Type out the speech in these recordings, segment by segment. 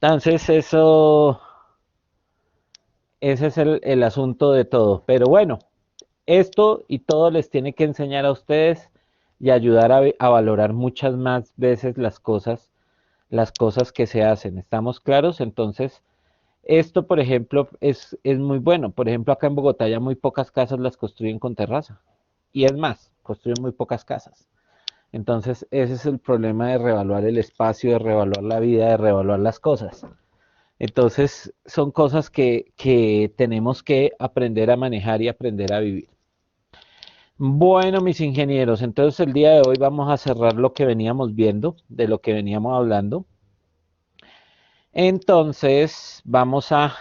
Entonces, ese es el asunto de todo. Pero bueno, esto y todo les tiene que enseñar a ustedes y ayudar a valorar muchas más veces las cosas que se hacen. ¿Estamos claros? Entonces, esto, por ejemplo, es muy bueno. Por ejemplo, acá en Bogotá ya muy pocas casas las construyen con terraza. Y es más, construyen muy pocas casas. Entonces, ese es el problema de reevaluar el espacio, de reevaluar la vida, de reevaluar las cosas. Entonces, son cosas que tenemos que aprender a manejar y aprender a vivir. Bueno, mis ingenieros, entonces el día de hoy vamos a cerrar lo que veníamos viendo, de lo que veníamos hablando. Entonces, vamos a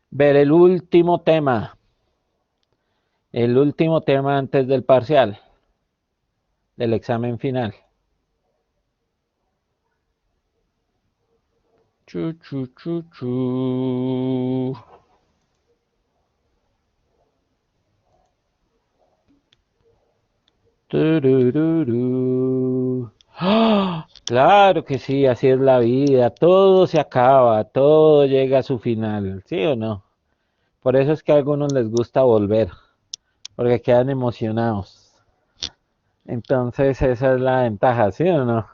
ver el último tema antes del parcial, del examen final. Chu, chu, chu, chu. Turururu. ¡Ah! Claro que sí, así es la vida. Todo se acaba, todo llega a su final, ¿sí o no? Por eso es que a algunos les gusta volver, porque quedan emocionados. Entonces esa es la ventaja, ¿sí o no?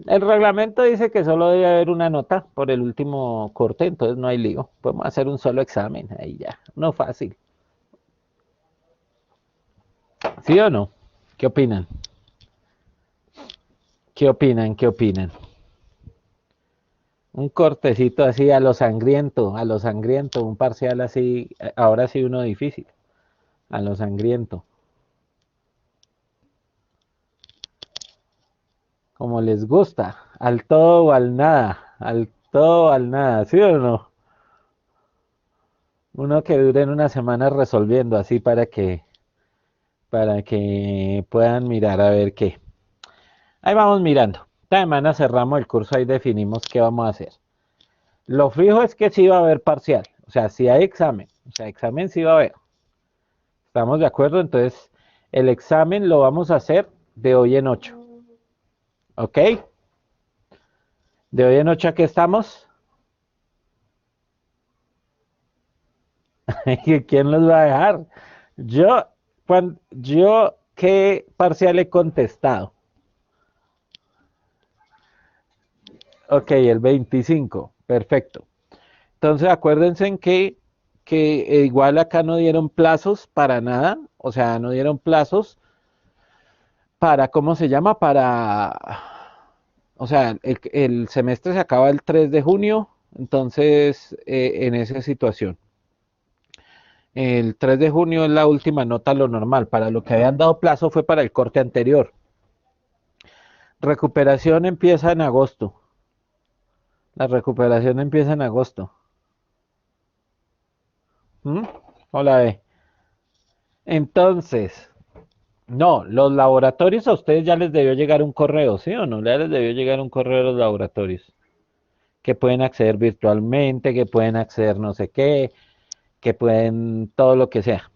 El reglamento dice que solo debe haber una nota por el último corte, entonces no hay lío. Podemos hacer un solo examen, ahí ya, no fácil. ¿Sí o no? ¿Qué opinan? ¿Qué opinan? ¿Qué opinan? Un cortecito así a lo sangriento, un parcial así, ahora sí uno difícil, a lo sangriento, como les gusta, al todo o al todo o al nada, ¿sí o no? Uno que dure en una semana resolviendo así para que puedan mirar a ver qué. Ahí vamos mirando. Esta semana cerramos el curso, ahí definimos qué vamos a hacer. Lo fijo es que sí va a haber parcial, o sea, sí hay examen, o sea, examen sí va a haber. ¿Estamos de acuerdo? Entonces, el examen lo vamos a hacer de hoy en 8. ¿Ok? De hoy en 8 aquí estamos. ¿Quién los va a dejar? Yo, ¿qué parcial he contestado? Ok, el 25. Perfecto. Entonces, acuérdense en que igual acá no dieron plazos para nada. O sea, no dieron plazos para, ¿cómo se llama? O sea, el semestre se acaba el 3 de junio, entonces en esa situación. El 3 de junio es la última nota, lo normal. Para lo que habían dado plazo fue para el corte anterior. Recuperación empieza en agosto. La recuperación empieza en agosto. ¿Mm? Hola, B. Entonces, no, los laboratorios a ustedes ya les debió llegar un correo, ¿sí o no? Ya les debió llegar un correo de los laboratorios. Que pueden acceder virtualmente, que pueden acceder no sé qué, que pueden todo lo que sea.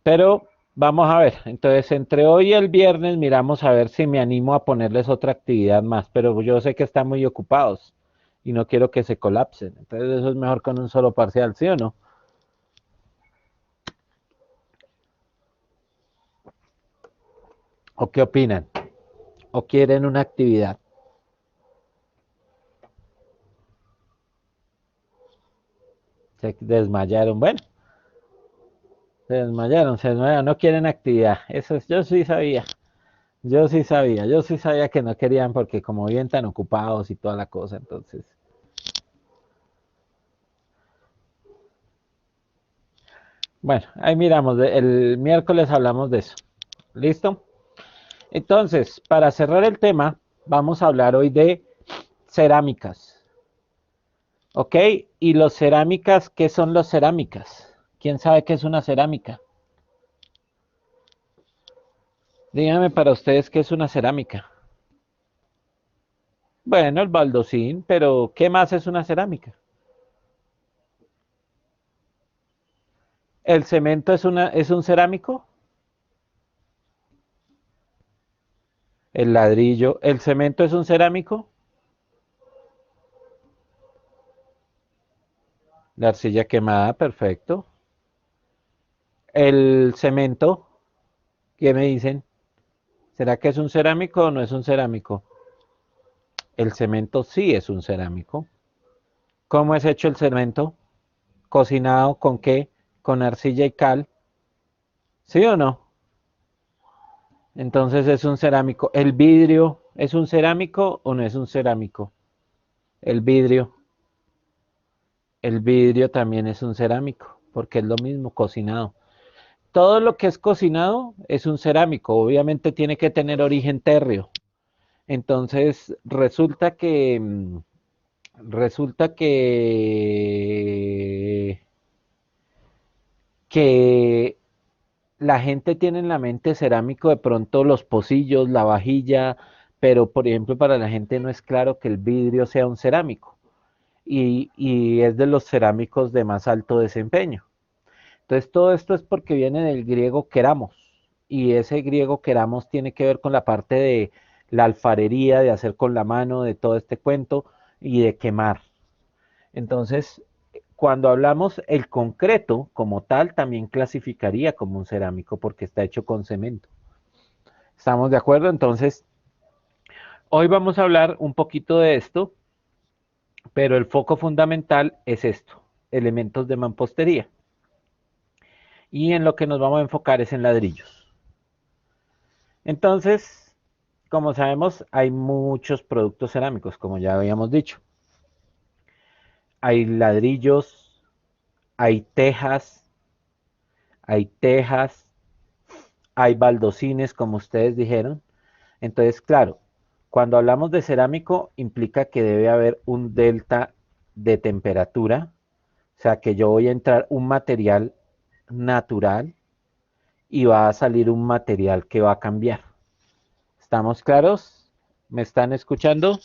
Pero vamos a ver, entonces entre hoy y el viernes miramos a ver si me animo a ponerles otra actividad más, pero yo sé que están muy ocupados y no quiero que se colapsen. Entonces eso es mejor con un solo parcial, ¿sí o no? ¿O qué opinan? ¿O quieren una actividad? Se desmayaron, bueno, se desmayaron, no quieren actividad. Eso es, yo sí sabía que no querían porque como bien tan ocupados y toda la cosa, entonces. Bueno, ahí miramos, el miércoles hablamos de eso. ¿Listo? Entonces, para cerrar el tema, vamos a hablar hoy de cerámicas. ¿Ok? Y los cerámicas, ¿qué son los cerámicas? ¿Quién sabe qué es una cerámica? Díganme para ustedes qué es una cerámica. Bueno, el baldosín, pero ¿qué más es una cerámica? ¿El cemento es un cerámico? El ladrillo, ¿el cemento es un cerámico? La arcilla quemada, perfecto. El cemento, ¿qué me dicen? ¿Será que es un cerámico o no es un cerámico? El cemento sí es un cerámico. ¿Cómo es hecho el cemento? ¿Cocinado con qué? Con arcilla y cal. ¿Sí o no? Entonces es un cerámico. ¿El vidrio es un cerámico o no es un cerámico? El vidrio. El vidrio también es un cerámico, porque es lo mismo, cocinado. Todo lo que es cocinado es un cerámico. Obviamente tiene que tener origen térreo. Entonces resulta que la gente tiene en la mente cerámico de pronto los pocillos, la vajilla, pero por ejemplo para la gente no es claro que el vidrio sea un cerámico y es de los cerámicos de más alto desempeño. Entonces todo esto es porque viene del griego queramos y ese griego queramos tiene que ver con la parte de la alfarería, de hacer con la mano, de todo este cuento y de quemar. Entonces, cuando hablamos el concreto como tal, también clasificaría como un cerámico porque está hecho con cemento. ¿Estamos de acuerdo? Entonces, hoy vamos a hablar un poquito de esto, pero el foco fundamental es esto, elementos de mampostería. Y en lo que nos vamos a enfocar es en ladrillos. Entonces, como sabemos, hay muchos productos cerámicos, como ya habíamos dicho. Hay ladrillos, hay tejas, hay tejas, hay baldocines, como ustedes dijeron. Entonces, claro, cuando hablamos de cerámico, implica que debe haber un delta de temperatura, o sea que yo voy a entrar un material natural y va a salir un material que va a cambiar. ¿Estamos claros? ¿Me están escuchando?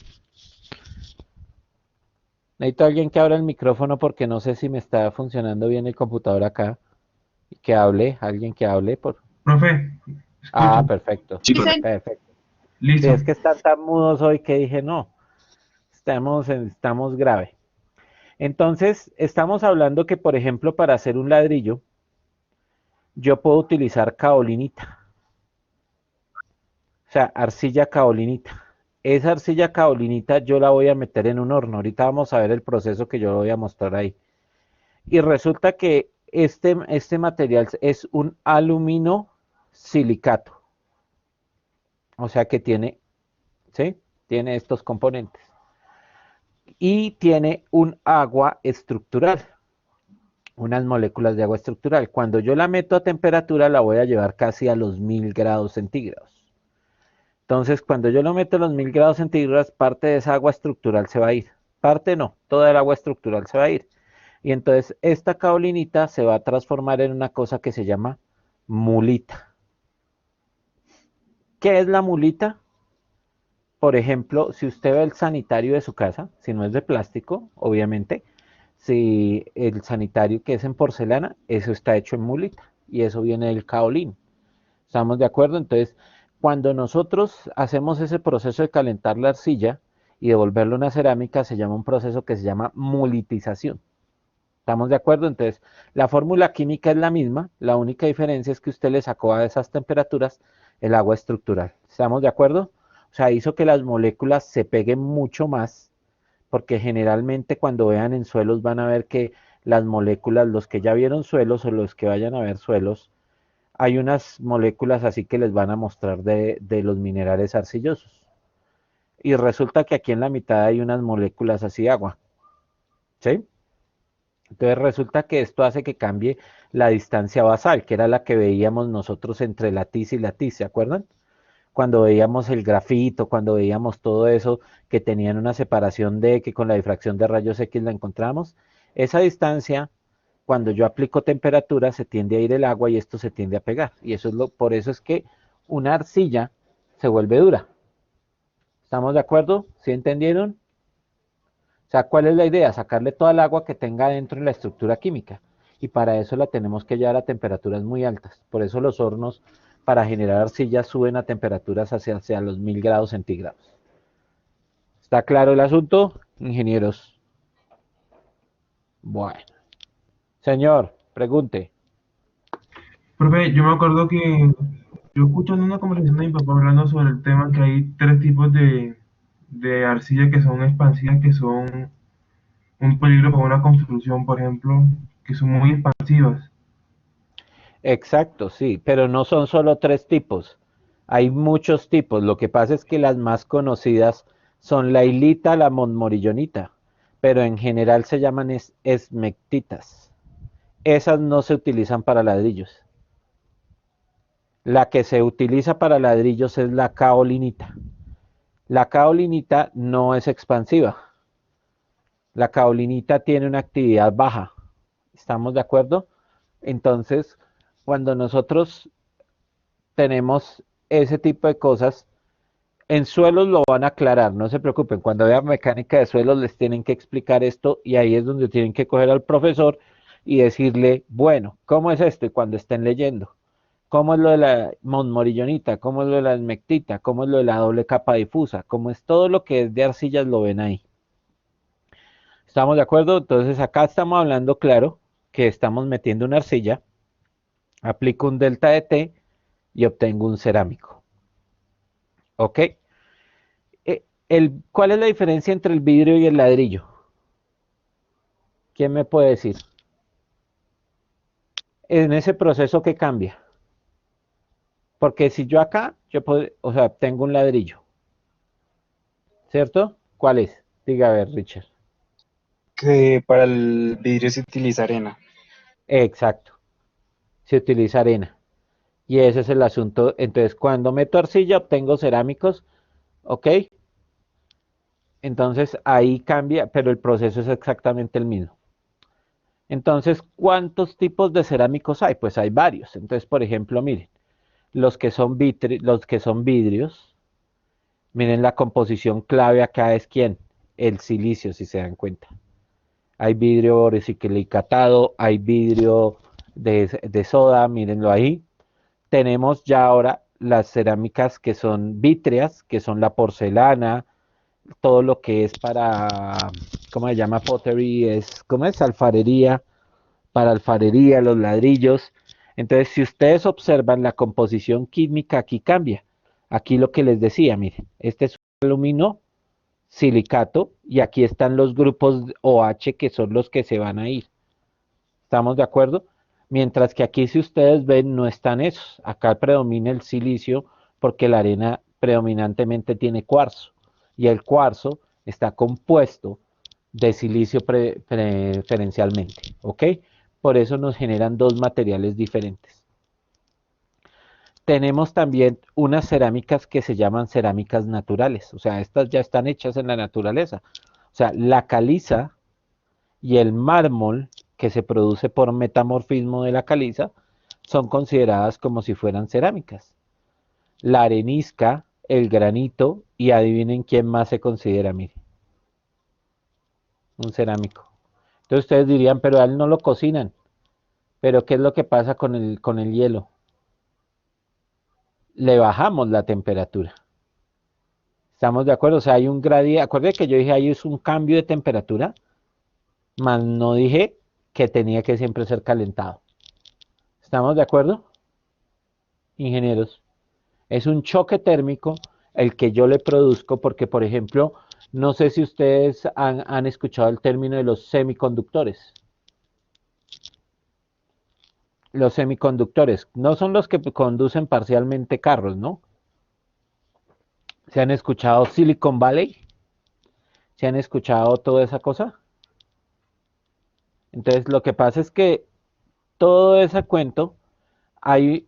Necesito a alguien que abra el micrófono porque no sé si me está funcionando bien el computador acá. Y que hable, alguien que hable por... Profe, Ah, escucho. perfecto, Sí, profe. perfecto. Sí, Listo. es que están tan mudos hoy que dije, no, estamos grave. Entonces, estamos hablando que, por ejemplo, para hacer un ladrillo, yo puedo utilizar caolinita, o sea, arcilla caolinita. Esa arcilla caolinita yo la voy a meter en un horno. Ahorita vamos a ver el proceso que yo voy a mostrar ahí. Y resulta que este material es un alumino silicato, o sea que tiene, ¿sí? Tiene estos componentes. Y tiene un agua estructural, unas moléculas de agua estructural. Cuando yo la meto a temperatura la voy a llevar casi a los 1000 grados centígrados. Entonces, cuando yo lo meto a los 1000 grados centígrados, parte de esa agua estructural se va a ir. Parte no, toda el agua estructural se va a ir. Y entonces esta caolinita se va a transformar en una cosa que se llama mulita. ¿Qué es la mulita? Por ejemplo, si usted ve el sanitario de su casa, si no es de plástico, obviamente, si el sanitario que es en porcelana, eso está hecho en mulita y eso viene del caolín. ¿Estamos de acuerdo? Entonces, cuando nosotros hacemos ese proceso de calentar la arcilla y devolverlo a una cerámica, se llama un proceso que se llama mulitización. ¿Estamos de acuerdo? Entonces, la fórmula química es la misma, la única diferencia es que usted le sacó a esas temperaturas el agua estructural. ¿Estamos de acuerdo? O sea, hizo que las moléculas se peguen mucho más, porque generalmente cuando vean en suelos van a ver que las moléculas, los que ya vieron suelos o los que vayan a ver suelos, hay unas moléculas así que les van a mostrar de los minerales arcillosos. Y resulta que aquí en la mitad hay unas moléculas así de agua. ¿Sí? Entonces resulta que esto hace que cambie la distancia basal, que era la que veíamos nosotros entre la tiza y la tiza, ¿se acuerdan? Cuando veíamos el grafito, cuando veíamos todo eso, que tenían una separación de que con la difracción de rayos X la encontramos, esa distancia, cuando yo aplico temperatura, se tiende a ir el agua y esto se tiende a pegar. Y eso es por eso es que una arcilla se vuelve dura. ¿Estamos de acuerdo? ¿Sí entendieron? O sea, ¿cuál es la idea? Sacarle toda el agua que tenga dentro en la estructura química. Y para eso la tenemos que llevar a temperaturas muy altas. Por eso los hornos para generar arcilla suben a temperaturas hacia los 1000 grados centígrados. ¿Está claro el asunto, ingenieros? Bueno. Señor, pregunte. Profe, yo me acuerdo que yo escuchando una conversación de mi papá hablando sobre el tema que hay tres tipos de arcilla que son expansivas, que son un peligro para una construcción, por ejemplo, que son muy expansivas. Exacto, sí, pero no son solo tres tipos. Hay muchos tipos. Lo que pasa es que las más conocidas son la hilita, la monmorillonita, pero en general se llaman esmectitas. Esas no se utilizan para ladrillos. La que se utiliza para ladrillos es la caolinita. La caolinita no es expansiva. La caolinita tiene una actividad baja. ¿Estamos de acuerdo? Entonces, cuando nosotros tenemos ese tipo de cosas, en suelos lo van a aclarar, no se preocupen. Cuando vean mecánica de suelos les tienen que explicar esto y ahí es donde tienen que coger al profesor y decirle, bueno, ¿cómo es esto? Y cuando estén leyendo, ¿cómo es lo de la monmorillonita? ¿Cómo es lo de la esmectita? ¿Cómo es lo de la doble capa difusa? ¿Cómo es todo lo que es de arcillas lo ven ahí? ¿Estamos de acuerdo? Entonces acá estamos hablando claro que estamos metiendo una arcilla, aplico un delta de T y obtengo un cerámico. ¿Ok? ¿Cuál es la diferencia entre el vidrio y el ladrillo? ¿Quién me puede decir? En ese proceso que cambia. Porque si yo acá, yo puedo, o sea, tengo un ladrillo, ¿cierto? ¿Cuál es? Diga a ver, Richard. Que para el vidrio se utiliza arena. Exacto, se utiliza arena. Y ese es el asunto. Entonces, cuando meto arcilla, obtengo cerámicos, ¿ok? Entonces ahí cambia, pero el proceso es exactamente el mismo. Entonces, ¿cuántos tipos de cerámicos hay? Pues hay varios. Entonces, por ejemplo, miren, los que son vidrios, miren la composición clave acá es quién, el silicio, si se dan cuenta. Hay vidrio borosilicatado, hay vidrio de soda, mírenlo ahí. Tenemos ya ahora las cerámicas que son vítreas, que son la porcelana, todo lo que es para, ¿cómo se llama? Pottery, ¿cómo es? Alfarería, para alfarería, los ladrillos. Entonces, si ustedes observan la composición química, aquí cambia. Aquí lo que les decía, miren, este es un alumino silicato y aquí están los grupos OH que son los que se van a ir. ¿Estamos de acuerdo? Mientras que aquí, si ustedes ven, no están esos. Acá predomina el silicio porque la arena predominantemente tiene cuarzo y el cuarzo está compuesto de silicio preferencialmente, ¿ok? Por eso nos generan dos materiales diferentes. Tenemos también unas cerámicas que se llaman cerámicas naturales, o sea, estas ya están hechas en la naturaleza. O sea, la caliza y el mármol que se produce por metamorfismo de la caliza son consideradas como si fueran cerámicas. La arenisca, el granito y adivinen quién más se considera, mire, un cerámico. Entonces ustedes dirían, pero a él no lo cocinan. Pero ¿qué es lo que pasa con el hielo? Le bajamos la temperatura. ¿Estamos de acuerdo? O sea, hay un gradiente. Acuérdense que yo dije ahí es un cambio de temperatura, más no dije que tenía que siempre ser calentado. ¿Estamos de acuerdo, ingenieros? Es un choque térmico el que yo le produzco porque, por ejemplo, no sé si ustedes han escuchado el término de los semiconductores. Los semiconductores no son los que conducen parcialmente carros, ¿no? ¿Se han escuchado Silicon Valley? ¿Se han escuchado toda esa cosa? Entonces, lo que pasa es que todo ese cuento ahí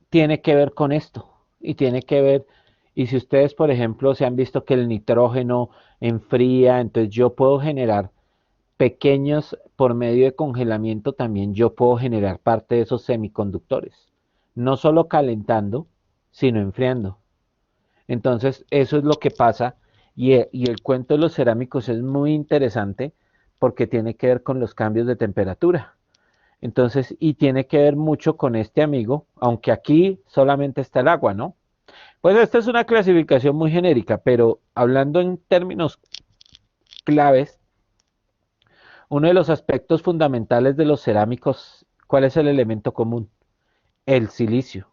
tiene que ver con esto y tiene que ver, y si ustedes, por ejemplo, se han visto que el nitrógeno enfría, entonces yo puedo generar pequeños, por medio de congelamiento también yo puedo generar parte de esos semiconductores, no solo calentando, sino enfriando. Entonces, eso es lo que pasa y el cuento de los cerámicos es muy interesante porque tiene que ver con los cambios de temperatura. Entonces, y tiene que ver mucho con este amigo, aunque aquí solamente está el agua, ¿no? Pues esta es una clasificación muy genérica, pero hablando en términos claves, uno de los aspectos fundamentales de los cerámicos, ¿cuál es el elemento común? El silicio.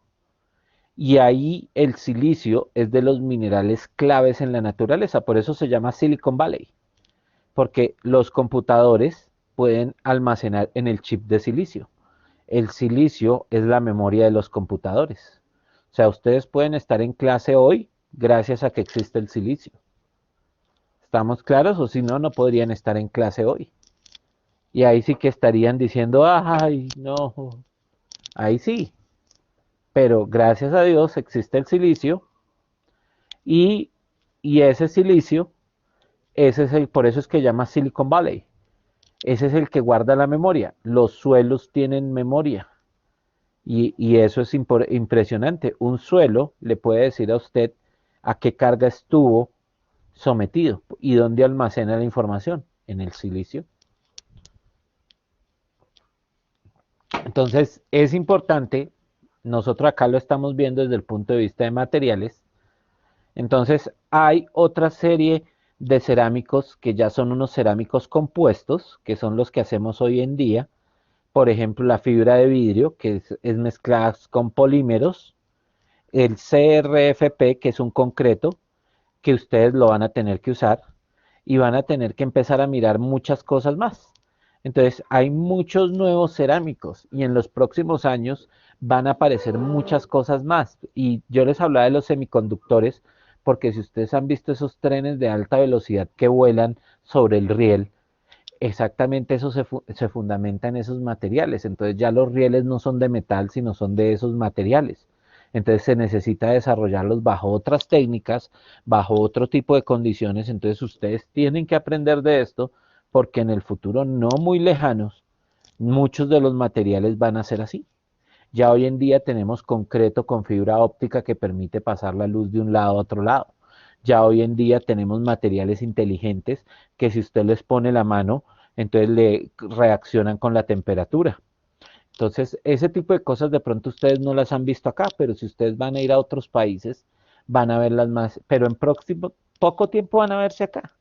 Y ahí el silicio es de los minerales claves en la naturaleza, por eso se llama Silicon Valley, porque los computadores pueden almacenar en el chip de silicio. El silicio es la memoria de los computadores. O sea, ustedes pueden estar en clase hoy gracias a que existe el silicio. ¿Estamos claros? O si no, no podrían estar en clase hoy. Y ahí sí que estarían diciendo, ay, no, ahí sí. Pero gracias a Dios existe el silicio y, y ese silicio, ese es por eso es que llama Silicon Valley. Ese es el que guarda la memoria. Los suelos tienen memoria. Y eso es impresionante. Un suelo le puede decir a usted a qué carga estuvo sometido y dónde almacena la información, en el silicio. Entonces es importante, nosotros acá lo estamos viendo desde el punto de vista de materiales. Entonces hay otra serie de cerámicos que ya son unos cerámicos compuestos, que son los que hacemos hoy en día. Por ejemplo, la fibra de vidrio, que es mezclada con polímeros, el CRFP, que es un concreto, que ustedes lo van a tener que usar y van a tener que empezar a mirar muchas cosas más. Entonces, hay muchos nuevos cerámicos y en los próximos años van a aparecer muchas cosas más. Y yo les hablaba de los semiconductores, porque si ustedes han visto esos trenes de alta velocidad que vuelan sobre el riel, exactamente eso se fundamenta en esos materiales. Entonces ya los rieles no son de metal, sino son de esos materiales. Entonces se necesita desarrollarlos bajo otras técnicas, bajo otro tipo de condiciones. Entonces ustedes tienen que aprender de esto porque en el futuro no muy lejanos, muchos de los materiales van a ser así. Ya hoy en día tenemos concreto con fibra óptica que permite pasar la luz de un lado a otro lado. Ya hoy en día tenemos materiales inteligentes que si usted les pone la mano, entonces le reaccionan con la temperatura. Entonces, ese tipo de cosas de pronto ustedes no las han visto acá, pero si ustedes van a ir a otros países, van a verlas más, pero en próximo, poco tiempo van a verse acá.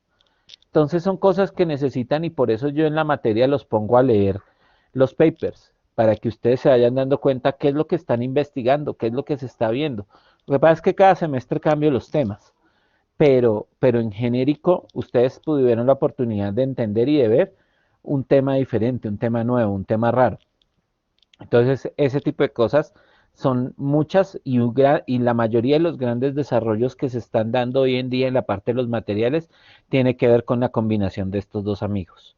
Entonces son cosas que necesitan y por eso yo en la materia los pongo a leer los papers, para que ustedes se vayan dando cuenta qué es lo que están investigando, qué es lo que se está viendo. Lo que pasa es que cada semestre cambio los temas, pero en genérico ustedes tuvieron la oportunidad de entender y de ver un tema diferente, un tema nuevo, un tema raro. Entonces, ese tipo de cosas son muchas y la mayoría de los grandes desarrollos que se están dando hoy en día en la parte de los materiales tiene que ver con la combinación de estos dos amigos,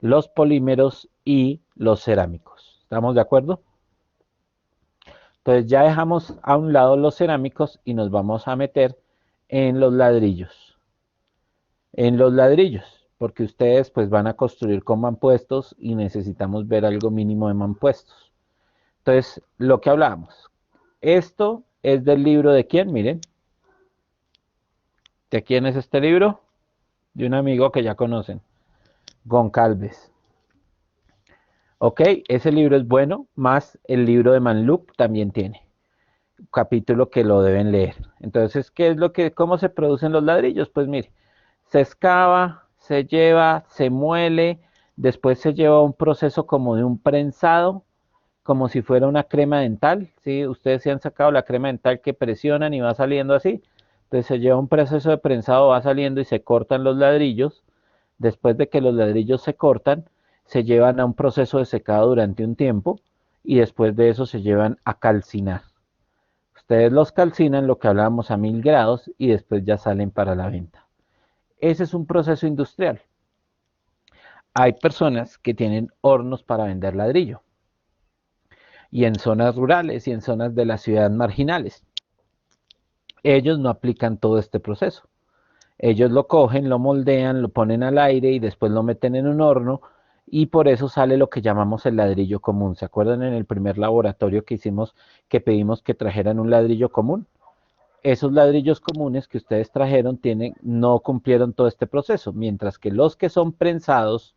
los polímeros y los cerámicos. ¿Estamos de acuerdo? Entonces ya dejamos a un lado los cerámicos y nos vamos a meter en los ladrillos. En los ladrillos, porque ustedes pues van a construir con mampuestos y necesitamos ver algo mínimo de mampuestos. Entonces, lo que hablábamos, esto es del libro de quién, miren, ¿de quién es este libro? De un amigo que ya conocen, Goncalves. Ok, ese libro es bueno, más el libro de Manluk también tiene un capítulo que lo deben leer. Entonces, ¿qué es cómo se producen los ladrillos? Pues mire, se excava, se lleva, se muele, después se lleva un proceso como de un prensado, como si fuera una crema dental, ¿sí? Ustedes se han sacado la crema dental que presionan y va saliendo así. Entonces se lleva un proceso de prensado, va saliendo y se cortan los ladrillos. Después de que los ladrillos se cortan, se llevan a un proceso de secado durante un tiempo y después de eso se llevan a calcinar. Ustedes los calcinan, lo que hablábamos a 1000 grados y después ya salen para la venta. Ese es un proceso industrial. Hay personas que tienen hornos para vender ladrillo y en zonas rurales y en zonas de las ciudades marginales. Ellos no aplican todo este proceso. Ellos lo cogen, lo moldean, lo ponen al aire y después lo meten en un horno y por eso sale lo que llamamos el ladrillo común. ¿Se acuerdan en el primer laboratorio que hicimos que pedimos que trajeran un ladrillo común? Esos ladrillos comunes que ustedes trajeron no cumplieron todo este proceso, mientras que los que son prensados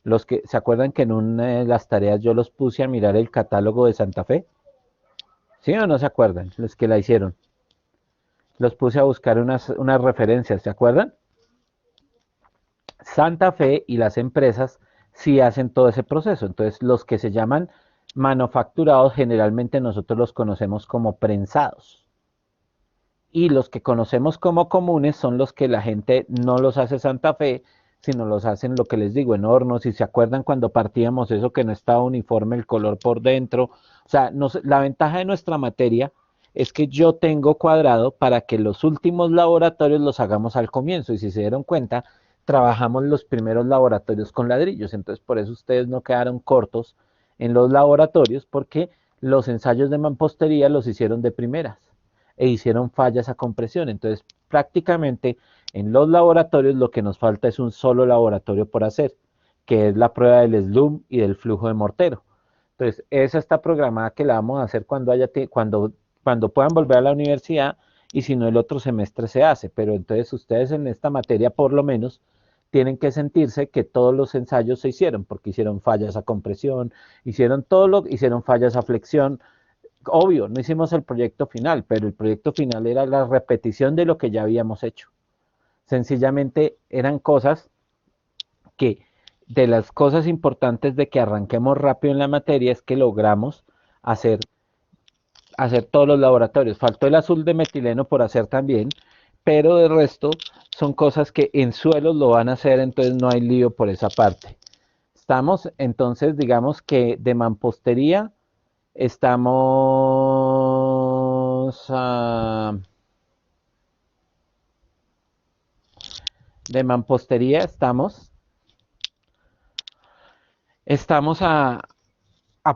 Los que, ¿se acuerdan que en una de las tareas yo los puse a mirar el catálogo de Santa Fe? ¿Sí o no se acuerdan? Los que la hicieron. Los puse a buscar unas referencias, ¿se acuerdan? Santa Fe y las empresas sí hacen todo ese proceso. Entonces, los que se llaman manufacturados, generalmente nosotros los conocemos como prensados. Y los que conocemos como comunes son los que la gente no los hace Santa Fe, sino los hacen, lo que les digo, en hornos. Si se acuerdan cuando partíamos eso que no estaba uniforme el color por dentro. O sea, la ventaja de nuestra materia es que yo tengo cuadrado para que los últimos laboratorios los hagamos al comienzo. Y si se dieron cuenta, trabajamos los primeros laboratorios con ladrillos. Entonces, por eso ustedes no quedaron cortos en los laboratorios, porque los ensayos de mampostería los hicieron de primeras e hicieron fallas a compresión. Entonces, prácticamente en los laboratorios lo que nos falta es un solo laboratorio por hacer, que es la prueba del slump y del flujo de mortero. Entonces, esa está programada que la vamos a hacer cuando puedan volver a la universidad, y si no el otro semestre se hace. Pero entonces ustedes en esta materia por lo menos tienen que sentirse que todos los ensayos se hicieron, porque hicieron fallas a compresión, hicieron fallas a flexión. Obvio, no hicimos el proyecto final, pero el proyecto final era la repetición de lo que ya habíamos hecho. Sencillamente eran cosas que, de las cosas importantes de que arranquemos rápido en la materia, es que logramos hacer, hacer todos los laboratorios. Faltó el azul de metileno por hacer también, pero de resto son cosas que en suelos lo van a hacer, entonces no hay lío por esa parte. Estamos, entonces, digamos que de mampostería estamos de mampostería estamos a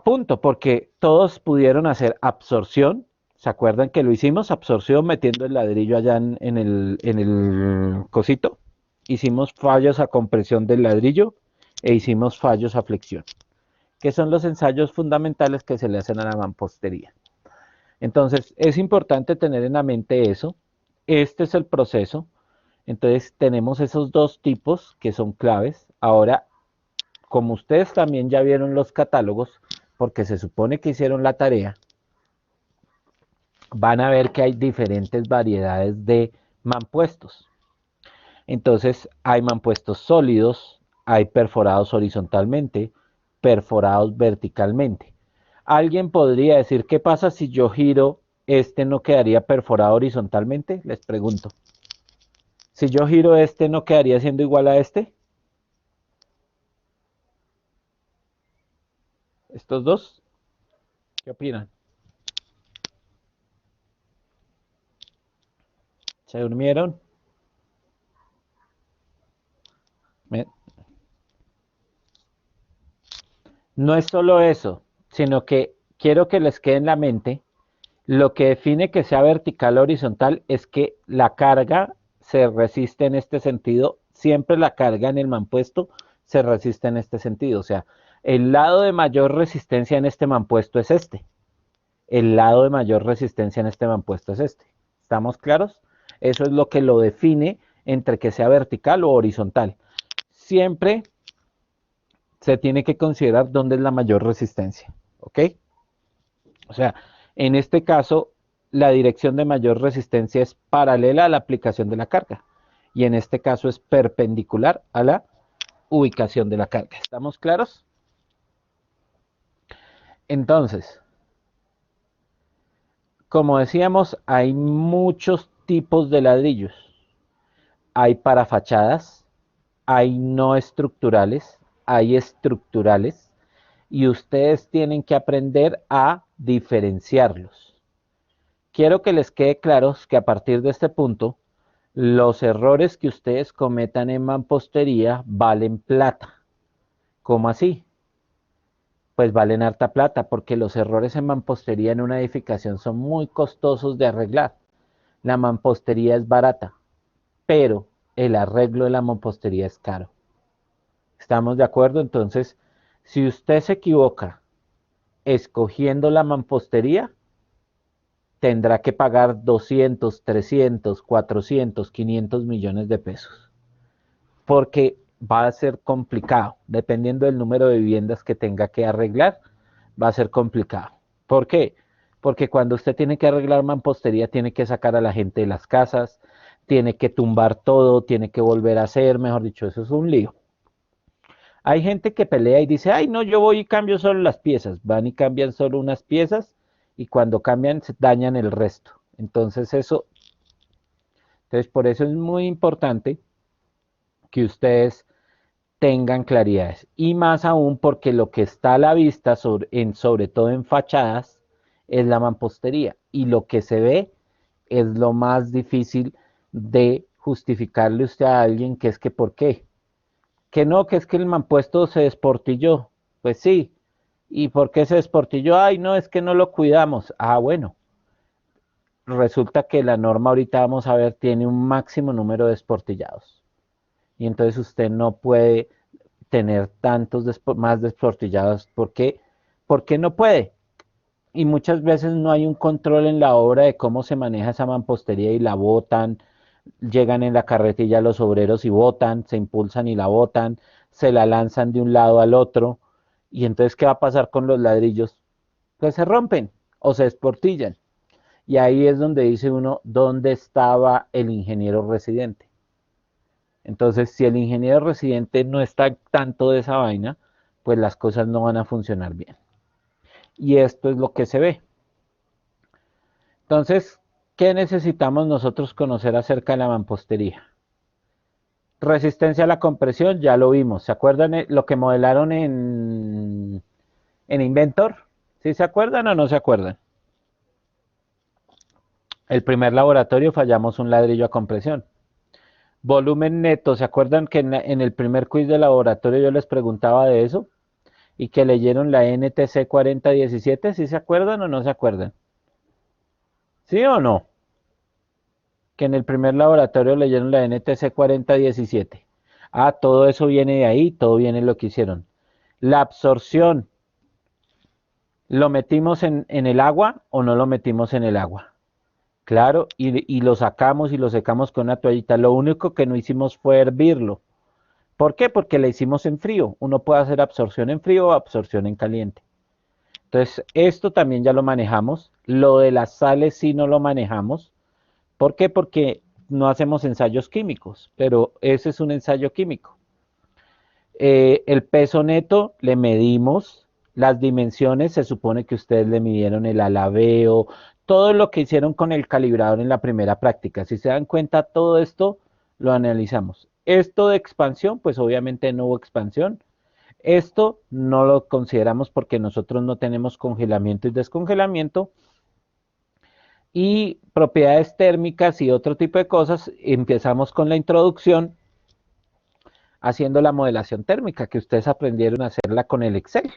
punto, porque todos pudieron hacer absorción. ¿Se acuerdan que lo hicimos? Absorción metiendo el ladrillo allá en el cosito. Hicimos fallos a compresión del ladrillo e hicimos fallos a flexión, que son los ensayos fundamentales que se le hacen a la mampostería. Entonces, es importante tener en la mente eso. Este es el proceso. Entonces, tenemos esos dos tipos que son claves. Ahora, como ustedes también ya vieron los catálogos, porque se supone que hicieron la tarea, van a ver que hay diferentes variedades de mampuestos. Entonces, hay mampuestos sólidos, hay perforados horizontalmente, perforados verticalmente. ¿Alguien podría decir qué pasa si yo giro este? ¿No quedaría perforado horizontalmente? Les pregunto. Si yo giro este, ¿no quedaría siendo igual a este? ¿Estos dos? ¿Qué opinan? ¿Se durmieron? No es solo eso, sino que quiero que les quede en la mente, lo que define que sea vertical o horizontal es que la carga se resiste en este sentido, siempre la carga en el mampuesto se resiste en este sentido. O sea, el lado de mayor resistencia en este mampuesto es este. El lado de mayor resistencia en este mampuesto es este. ¿Estamos claros? Eso es lo que lo define entre que sea vertical o horizontal. Siempre se tiene que considerar dónde es la mayor resistencia. ¿Ok? O sea, en este caso, la dirección de mayor resistencia es paralela a la aplicación de la carga. Y en este caso es perpendicular a la ubicación de la carga. ¿Estamos claros? Entonces, como decíamos, hay muchos tipos de ladrillos. Hay para fachadas, hay no estructurales, hay estructurales, y ustedes tienen que aprender a diferenciarlos. Quiero que les quede claro que a partir de este punto, los errores que ustedes cometan en mampostería valen plata. ¿Cómo así? Pues valen harta plata, porque los errores en mampostería en una edificación son muy costosos de arreglar. La mampostería es barata, pero el arreglo de la mampostería es caro. ¿Estamos de acuerdo? Entonces, si usted se equivoca escogiendo la mampostería, tendrá que pagar 200, 300, 400, 500 millones de pesos. Porque va a ser complicado, dependiendo del número de viviendas que tenga que arreglar, va a ser complicado. ¿Por qué? Porque cuando usted tiene que arreglar mampostería, tiene que sacar a la gente de las casas, tiene que tumbar todo, tiene que volver a hacer, mejor dicho, eso es un lío. Hay gente que pelea y dice, ay, no, yo voy y cambio solo las piezas. Van y cambian solo unas piezas y cuando cambian se dañan el resto. Entonces por eso es muy importante que ustedes tengan claridades. Y más aún porque lo que está a la vista, sobre todo en fachadas, es la mampostería. Y lo que se ve es lo más difícil de justificarle usted a alguien que es que ¿por qué? Que no, que es que el mampuesto se desportilló. Pues sí. ¿Y por qué se desportilló? Ay, no, es que no lo cuidamos. Ah, bueno. Resulta que la norma ahorita vamos a ver tiene un máximo número de desportillados. Y entonces usted no puede tener tantos más desportillados. ¿Por qué? Porque no puede. Y muchas veces no hay un control en la obra de cómo se maneja esa mampostería y la botan, llegan en la carretilla los obreros y botan, se impulsan y la botan, se la lanzan de un lado al otro. Y entonces, ¿qué va a pasar con los ladrillos? Pues se rompen o se desportillan. Y ahí es donde dice uno, ¿dónde estaba el ingeniero residente? Entonces, si el ingeniero residente no está tanto de esa vaina, pues las cosas no van a funcionar bien. Y esto es lo que se ve. Entonces, ¿qué necesitamos nosotros conocer acerca de la mampostería? Resistencia a la compresión, ya lo vimos. ¿Se acuerdan lo que modelaron en Inventor? ¿Sí se acuerdan o no se acuerdan? El primer laboratorio fallamos un ladrillo a compresión. Volumen neto, ¿se acuerdan que en el primer quiz de laboratorio yo les preguntaba de eso? Y que leyeron la NTC 4017, ¿sí se acuerdan o no se acuerdan? ¿Sí o no? Que en el primer laboratorio leyeron la NTC 4017. Ah, todo eso viene de ahí, todo viene de lo que hicieron. La absorción, ¿lo metimos en el agua o no lo metimos en el agua? Claro, y lo sacamos y lo secamos con una toallita. Lo único que no hicimos fue hervirlo. ¿Por qué? Porque la hicimos en frío. Uno puede hacer absorción en frío o absorción en caliente. Entonces, esto también ya lo manejamos. Lo de las sales sí no lo manejamos. ¿Por qué? Porque no hacemos ensayos químicos, pero ese es un ensayo químico. El peso neto le medimos, las dimensiones, se supone que ustedes le midieron el alabeo, todo lo que hicieron con el calibrador en la primera práctica. Si se dan cuenta, todo esto lo analizamos. Esto de expansión, pues obviamente no hubo expansión. Esto no lo consideramos porque nosotros no tenemos congelamiento y descongelamiento. Y propiedades térmicas y otro tipo de cosas, empezamos con la introducción haciendo la modelación térmica, que ustedes aprendieron a hacerla con el Excel.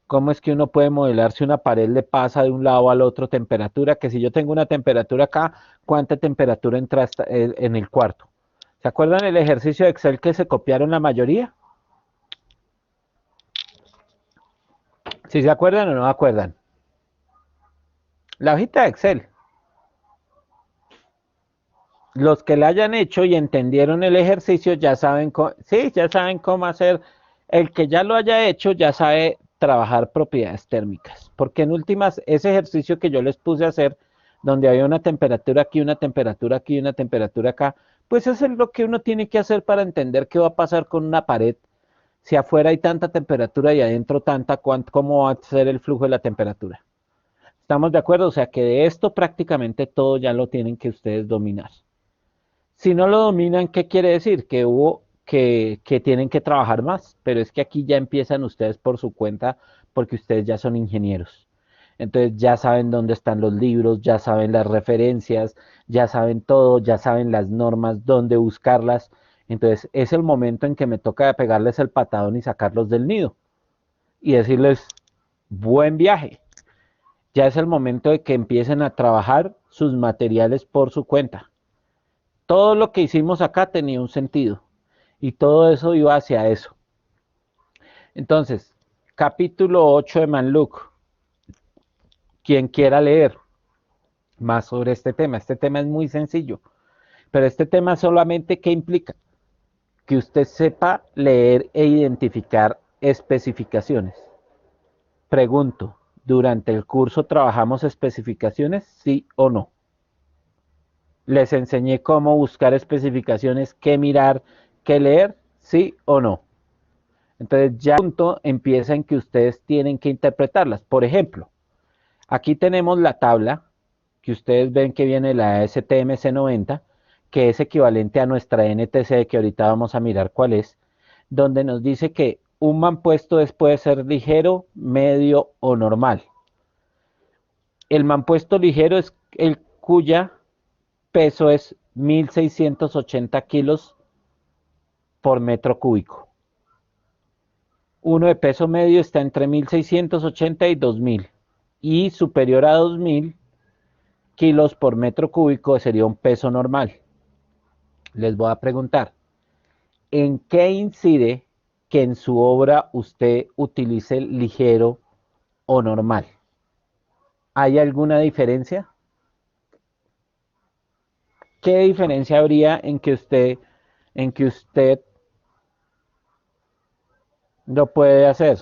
¿Cómo es que uno puede modelar si una pared le pasa de un lado al otro temperatura? Que si yo tengo una temperatura acá, ¿cuánta temperatura entra en el cuarto? ¿Se acuerdan el ejercicio de Excel que se copiaron la mayoría? ¿Sí se acuerdan o no se acuerdan? La hojita de Excel. Los que la hayan hecho y entendieron el ejercicio ya saben, sí, ya saben cómo hacer. El que ya lo haya hecho ya sabe trabajar propiedades térmicas, porque en últimas ese ejercicio que yo les puse a hacer, donde había una temperatura aquí, una temperatura aquí, una temperatura acá, pues eso es lo que uno tiene que hacer para entender qué va a pasar con una pared. Si afuera hay tanta temperatura y adentro tanta, ¿cómo va a ser el flujo de la temperatura? ¿Estamos de acuerdo? O sea que de esto prácticamente todo ya lo tienen que ustedes dominar. Si no lo dominan, ¿qué quiere decir? Que tienen que trabajar más, pero es que aquí ya empiezan ustedes por su cuenta porque ustedes ya son ingenieros. Entonces ya saben dónde están los libros, ya saben las referencias, ya saben todo, ya saben las normas, dónde buscarlas. Entonces es el momento en que me toca pegarles el patadón y sacarlos del nido y decirles, buen viaje. Ya es el momento de que empiecen a trabajar sus materiales por su cuenta. Todo lo que hicimos acá tenía un sentido y todo eso iba hacia eso. Entonces, capítulo 8 de Manluk. Quien quiera leer más sobre este tema es muy sencillo, pero este tema solamente ¿qué implica? que usted sepa leer e identificar especificaciones. Pregunto, ¿durante el curso trabajamos especificaciones? ¿Sí o no? Les enseñé cómo buscar especificaciones, qué mirar, qué leer, ¿sí o no? Entonces ya el punto empieza en que ustedes tienen que interpretarlas. Por ejemplo, aquí tenemos la tabla que ustedes ven que viene la STMC 90, que es equivalente a nuestra NTC, que ahorita vamos a mirar cuál es, donde nos dice que un mampuesto puede ser ligero, medio o normal. El mampuesto ligero es el cuya peso es 1680 kilos por metro cúbico. Uno de peso medio está entre 1680 y 2000, y superior a 2000 kilos por metro cúbico sería un peso normal. Les voy a preguntar, ¿en qué incide que en su obra usted utilice ligero o normal? ¿Hay alguna diferencia? ¿Qué diferencia habría en que usted lo puede hacer?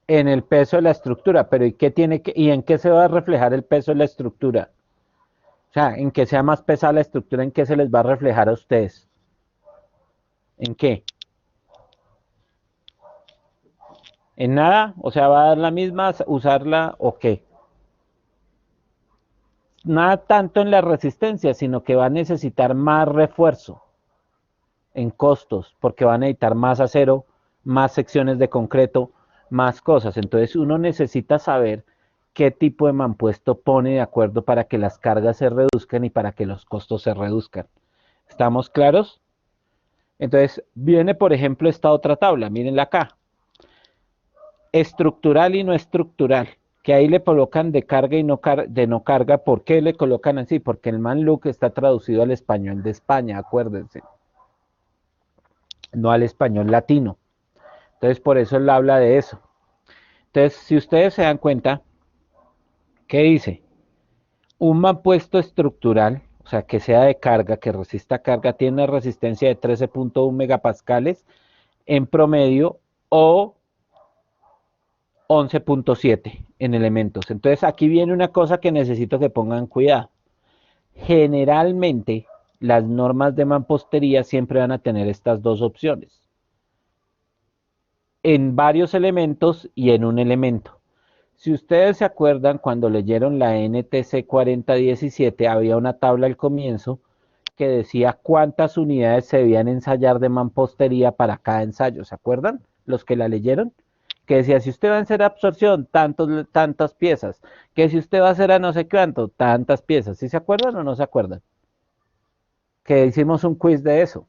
En el peso de la estructura, pero ¿y en qué se va a reflejar el peso de la estructura? O sea, en que sea más pesada la estructura, ¿en qué se les va a reflejar a ustedes? ¿En qué? ¿En nada? O sea, ¿va a dar la misma, usarla o qué? Nada tanto en la resistencia, sino que va a necesitar más refuerzo en costos, porque va a necesitar más acero, más secciones de concreto, más cosas. Entonces uno necesita saber qué tipo de mampuesto pone de acuerdo para que las cargas se reduzcan y para que los costos se reduzcan. ¿Estamos claros? Entonces viene, por ejemplo, esta otra tabla, mírenla acá. Estructural y no estructural, que ahí le colocan de carga y de no carga. ¿Por qué le colocan así? Porque el Manluk está traducido al español de España, acuérdense, no al español latino. Entonces por eso él habla de eso. Entonces, si ustedes se dan cuenta, ¿qué dice? Un mampuesto estructural, o sea, que sea de carga, que resista carga, tiene una resistencia de 13.1 megapascales en promedio o 11.7 en elementos. Entonces aquí viene una cosa que necesito que pongan cuidado. Generalmente las normas de mampostería siempre van a tener estas dos opciones, en varios elementos y en un elemento. Si ustedes se acuerdan, cuando leyeron la NTC 4017, había una tabla al comienzo que decía cuántas unidades se debían ensayar de mampostería para cada ensayo. ¿Se acuerdan? Los que la leyeron. Que decía, si usted va a hacer absorción, tantas piezas. Que si usted va a hacer a no sé cuánto, tantas piezas. ¿Sí se acuerdan o no se acuerdan? Que hicimos un quiz de eso.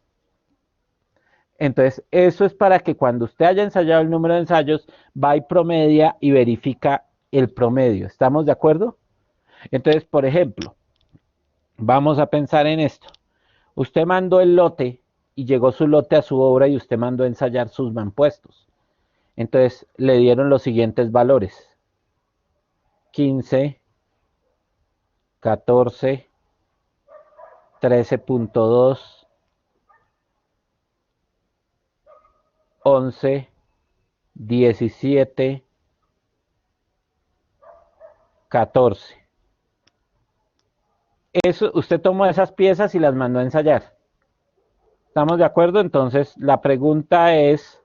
Entonces, eso es para que cuando usted haya ensayado el número de ensayos, va y promedia y verifica el promedio. ¿Estamos de acuerdo? Entonces, por ejemplo, vamos a pensar en esto. Usted mandó el lote y llegó su lote a su obra y usted mandó a ensayar sus mampuestos. Entonces, le dieron los siguientes valores: 15, 14, 13.2, 11, 17, 14. Eso, usted tomó esas piezas y las mandó a ensayar. ¿Estamos de acuerdo? Entonces, la pregunta es,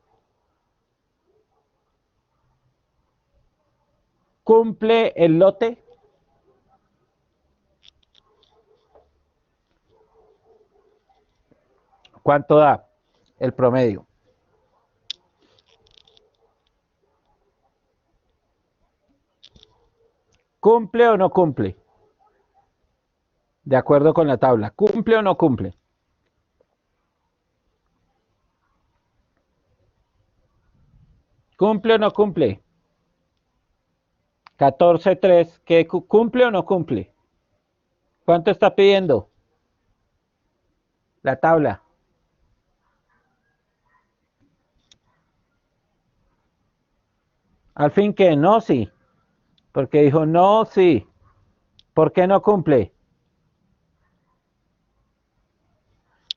¿cumple el lote? ¿Cuánto da el promedio? ¿Cumple o no cumple? De acuerdo con la tabla. ¿Cumple o no cumple? ¿Cumple o no cumple? 14.3, ¿qué cumple o no cumple? ¿Cuánto está pidiendo la tabla? Al fin que no, sí. Porque dijo no, sí. ¿Por qué no cumple?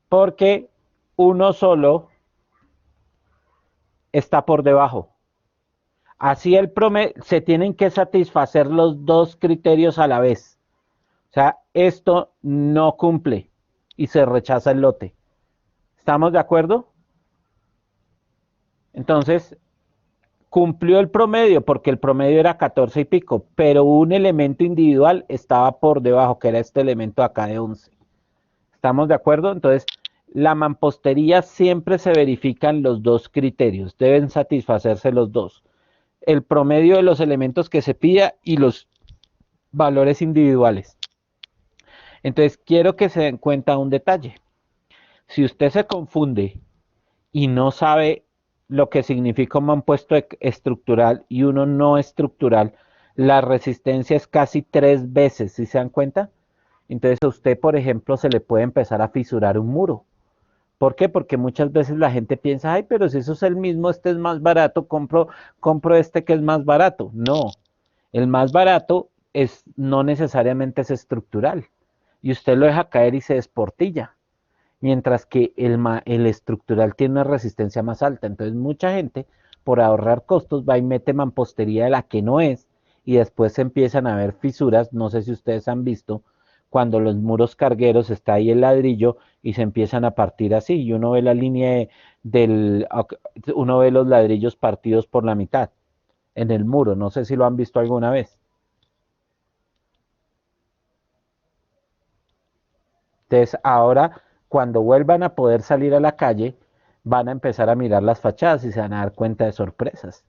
Porque uno solo está por debajo. Así el promedio, se tienen que satisfacer los dos criterios a la vez. O sea, esto no cumple y se rechaza el lote. ¿Estamos de acuerdo? Entonces, cumplió el promedio porque el promedio era 14 y pico, pero un elemento individual estaba por debajo, que era este elemento acá de 11. ¿Estamos de acuerdo? Entonces, la mampostería siempre se verifican los dos criterios, deben satisfacerse los dos. El promedio de los elementos que se pida y los valores individuales. Entonces, quiero que se den cuenta un detalle. Si usted se confunde y no sabe lo que significa un mampuesto estructural y uno no estructural, la resistencia es casi 3 veces, ¿sí se dan cuenta? Entonces a usted, por ejemplo, se le puede empezar a fisurar un muro. ¿Por qué? Porque muchas veces la gente piensa, ay, pero si eso es el mismo, este es más barato, compro este que es más barato. No, el más barato no necesariamente es estructural. Y usted lo deja caer y se desportilla. Mientras que el estructural tiene una resistencia más alta. Entonces mucha gente, por ahorrar costos, va y mete mampostería de la que no es, y después se empiezan a ver fisuras. No sé si ustedes han visto, cuando los muros cargueros está ahí el ladrillo y se empiezan a partir así, y uno ve la línea uno ve los ladrillos partidos por la mitad en el muro. No sé si lo han visto alguna vez. Entonces ahora, cuando vuelvan a poder salir a la calle, van a empezar a mirar las fachadas y se van a dar cuenta de sorpresas,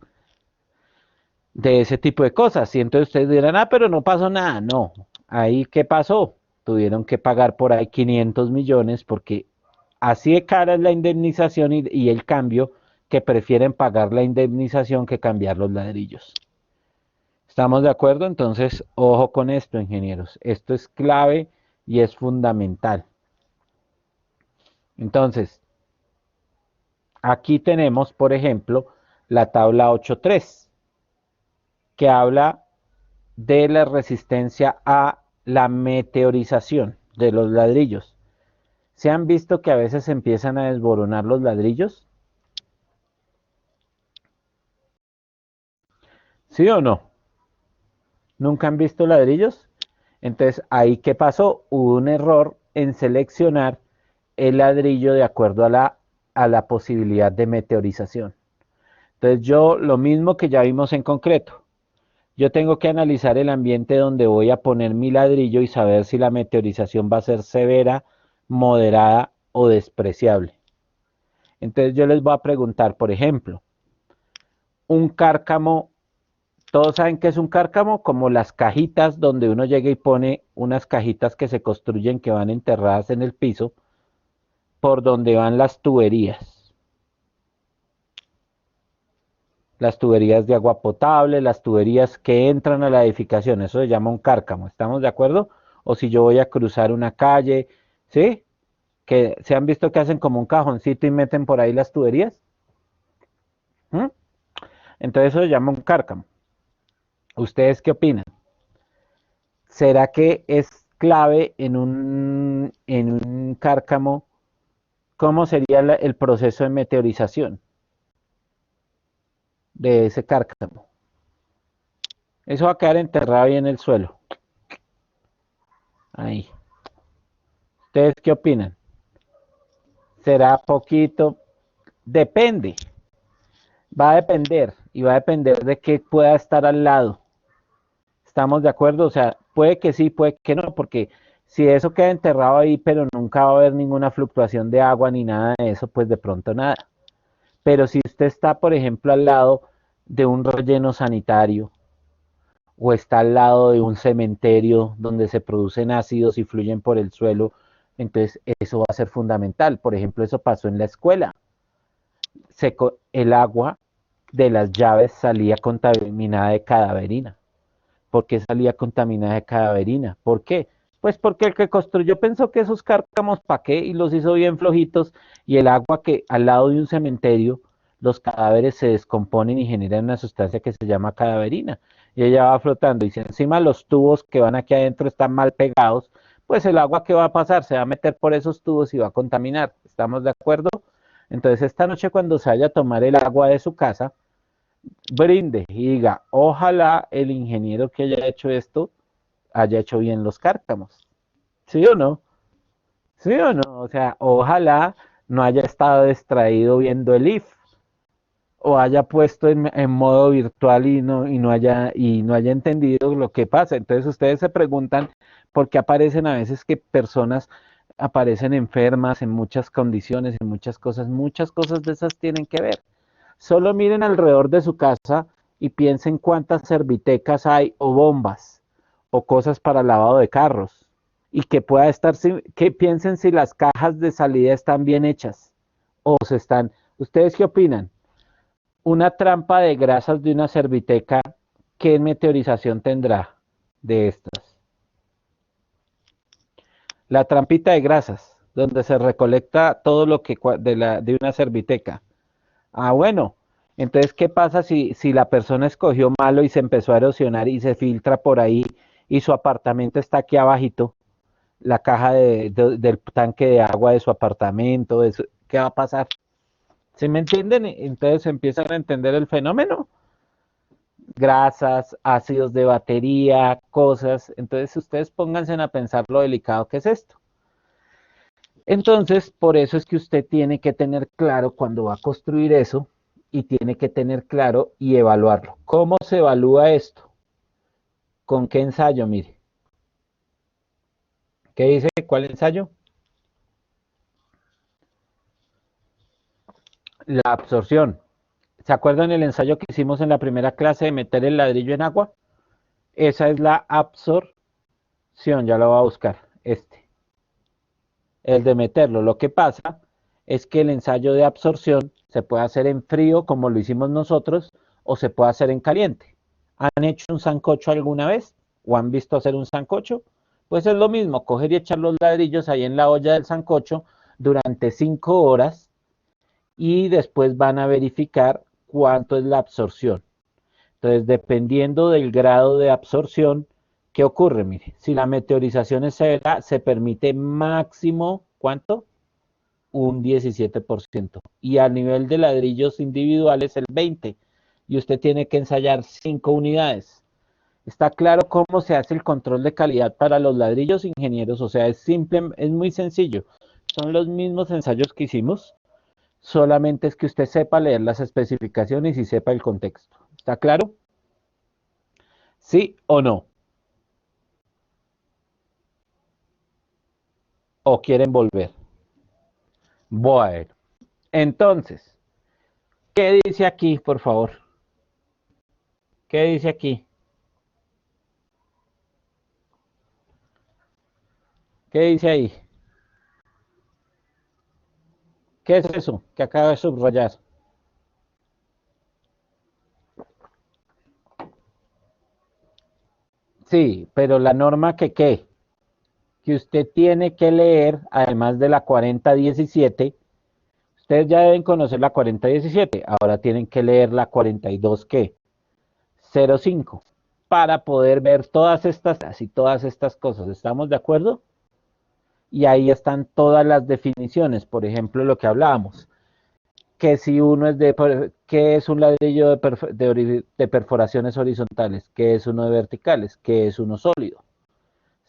de ese tipo de cosas. Y entonces ustedes dirán, ah, pero no pasó nada. No, ahí ¿qué pasó? Tuvieron que pagar por ahí 500 millones porque así de cara es la indemnización y el cambio, que prefieren pagar la indemnización que cambiar los ladrillos. ¿Estamos de acuerdo? Entonces, ojo con esto, ingenieros. Esto es clave y es fundamental. Entonces, aquí tenemos, por ejemplo, la tabla 8.3, que habla de la resistencia a la meteorización de los ladrillos. ¿Se han visto que a veces empiezan a desboronar los ladrillos? ¿Sí o no? ¿Nunca han visto ladrillos? Entonces, ¿ahí qué pasó? Hubo un error en seleccionar el ladrillo de acuerdo a la posibilidad de meteorización. Entonces, lo mismo que ya vimos en concreto, yo tengo que analizar el ambiente donde voy a poner mi ladrillo y saber si la meteorización va a ser severa, moderada o despreciable. Entonces yo les voy a preguntar, por ejemplo, un cárcamo. ¿Todos saben qué es un cárcamo? Como las cajitas donde uno llega y pone unas cajitas que se construyen, que van enterradas en el piso, por donde van las tuberías. Las tuberías de agua potable, las tuberías que entran a la edificación, eso se llama un cárcamo, ¿estamos de acuerdo? O si yo voy a cruzar una calle, ¿sí? Que se han visto que hacen como un cajoncito y meten por ahí las tuberías. ¿Mm? Entonces eso se llama un cárcamo. ¿Ustedes qué opinan? ¿Será que es clave en un cárcamo? ¿Cómo sería el proceso de meteorización de ese cárcamo? Eso va a quedar enterrado ahí en el suelo. Ahí. ¿Ustedes qué opinan? ¿Será poquito? Depende. Va a depender. Y va a depender de qué pueda estar al lado. ¿Estamos de acuerdo? O sea, puede que sí, puede que no, porque si eso queda enterrado ahí, pero nunca va a haber ninguna fluctuación de agua ni nada de eso, pues de pronto nada. Pero si usted está, por ejemplo, al lado de un relleno sanitario o está al lado de un cementerio donde se producen ácidos y fluyen por el suelo, entonces eso va a ser fundamental. Por ejemplo, eso pasó en la escuela. El agua de las llaves salía contaminada de cadaverina. porque salía contaminada de cadaverina. ¿Por qué? Pues porque el que construyó pensó que esos cárcamos para qué y los hizo bien flojitos y el agua que al lado de un cementerio, los cadáveres se descomponen y generan una sustancia que se llama cadaverina y ella va flotando y si encima los tubos que van aquí adentro están mal pegados, pues el agua que va a pasar se va a meter por esos tubos y va a contaminar. ¿Estamos de acuerdo? Entonces esta noche cuando se vaya a tomar el agua de su casa, brinde y diga, ojalá el ingeniero que haya hecho esto haya hecho bien los cárcamos. ¿Sí o no? ¿Sí o no? O sea, ojalá no haya estado distraído viendo el IF o haya puesto en modo virtual y no haya entendido lo que pasa. Entonces ustedes se preguntan por qué aparecen a veces que personas aparecen enfermas en muchas condiciones, en muchas cosas de esas tienen que ver. Solo miren alrededor de su casa y piensen cuántas servitecas hay o bombas o cosas para lavado de carros y que pueda estar, que piensen si las cajas de salida están bien hechas o se están. ¿Ustedes qué opinan? Una trampa de grasas de una serviteca, ¿qué meteorización tendrá de estas? La trampita de grasas, donde se recolecta todo lo que de una serviteca. Ah, bueno. Entonces, ¿qué pasa si la persona escogió malo y se empezó a erosionar y se filtra por ahí y su apartamento está aquí abajito? La caja del tanque de agua de su apartamento, ¿qué va a pasar? ¿Sí me entienden? Entonces empiezan a entender el fenómeno. Grasas, ácidos de batería, cosas. Entonces ustedes pónganse a pensar lo delicado que es esto. Entonces, por eso es que usted tiene que tener claro cuando va a construir eso y tiene que tener claro y evaluarlo. ¿Cómo se evalúa esto? ¿Con qué ensayo? Mire. ¿Qué dice? ¿Cuál ensayo? La absorción. ¿Se acuerdan el ensayo que hicimos en la primera clase de meter el ladrillo en agua? Esa es la absorción. Ya lo voy a buscar. El de meterlo. Lo que pasa es que el ensayo de absorción se puede hacer en frío, como lo hicimos nosotros, o se puede hacer en caliente. ¿Han hecho un sancocho alguna vez? ¿O han visto hacer un sancocho? Pues es lo mismo, coger y echar los ladrillos ahí en la olla del sancocho durante 5 horas y después van a verificar cuánto es la absorción. Entonces, dependiendo del grado de absorción, ¿qué ocurre? Mire, si la meteorización es severa, se permite máximo, ¿cuánto? Un 17%. Y a nivel de ladrillos individuales, el 20%. Y usted tiene que ensayar 5 unidades. ¿Está claro cómo se hace el control de calidad para los ladrillos, ingenieros? O sea, es simple, es muy sencillo. Son los mismos ensayos que hicimos, solamente es que usted sepa leer las especificaciones y sepa el contexto. ¿Está claro? ¿Sí o no? ¿O quieren volver? Bueno, entonces, ¿qué dice aquí, por favor? ¿Qué dice aquí? ¿Qué dice ahí? ¿Qué es eso que acaba de subrayar? Sí, pero la norma que qué? Que usted tiene que leer, además de la 4017, ustedes ya deben conocer la 4017, ahora tienen que leer la 42 ¿qué? 05, para poder ver todas estas cosas. ¿Estamos de acuerdo? Y ahí están todas las definiciones, por ejemplo, lo que hablábamos, que si uno es que es un ladrillo de perforaciones horizontales, que es uno de verticales, que es uno sólido.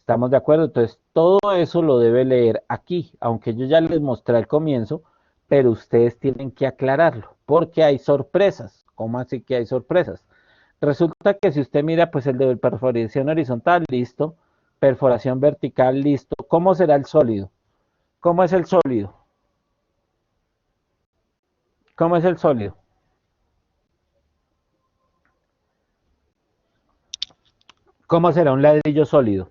¿Estamos de acuerdo? Entonces, todo eso lo debe leer aquí, aunque yo ya les mostré al comienzo, pero ustedes tienen que aclararlo, porque hay sorpresas. ¿Cómo así que hay sorpresas? Resulta que si usted mira, pues el de perforación horizontal, listo. Perforación vertical, listo. ¿Cómo será el sólido? ¿Cómo es el sólido? ¿Cómo es el sólido? ¿Cómo será un ladrillo sólido?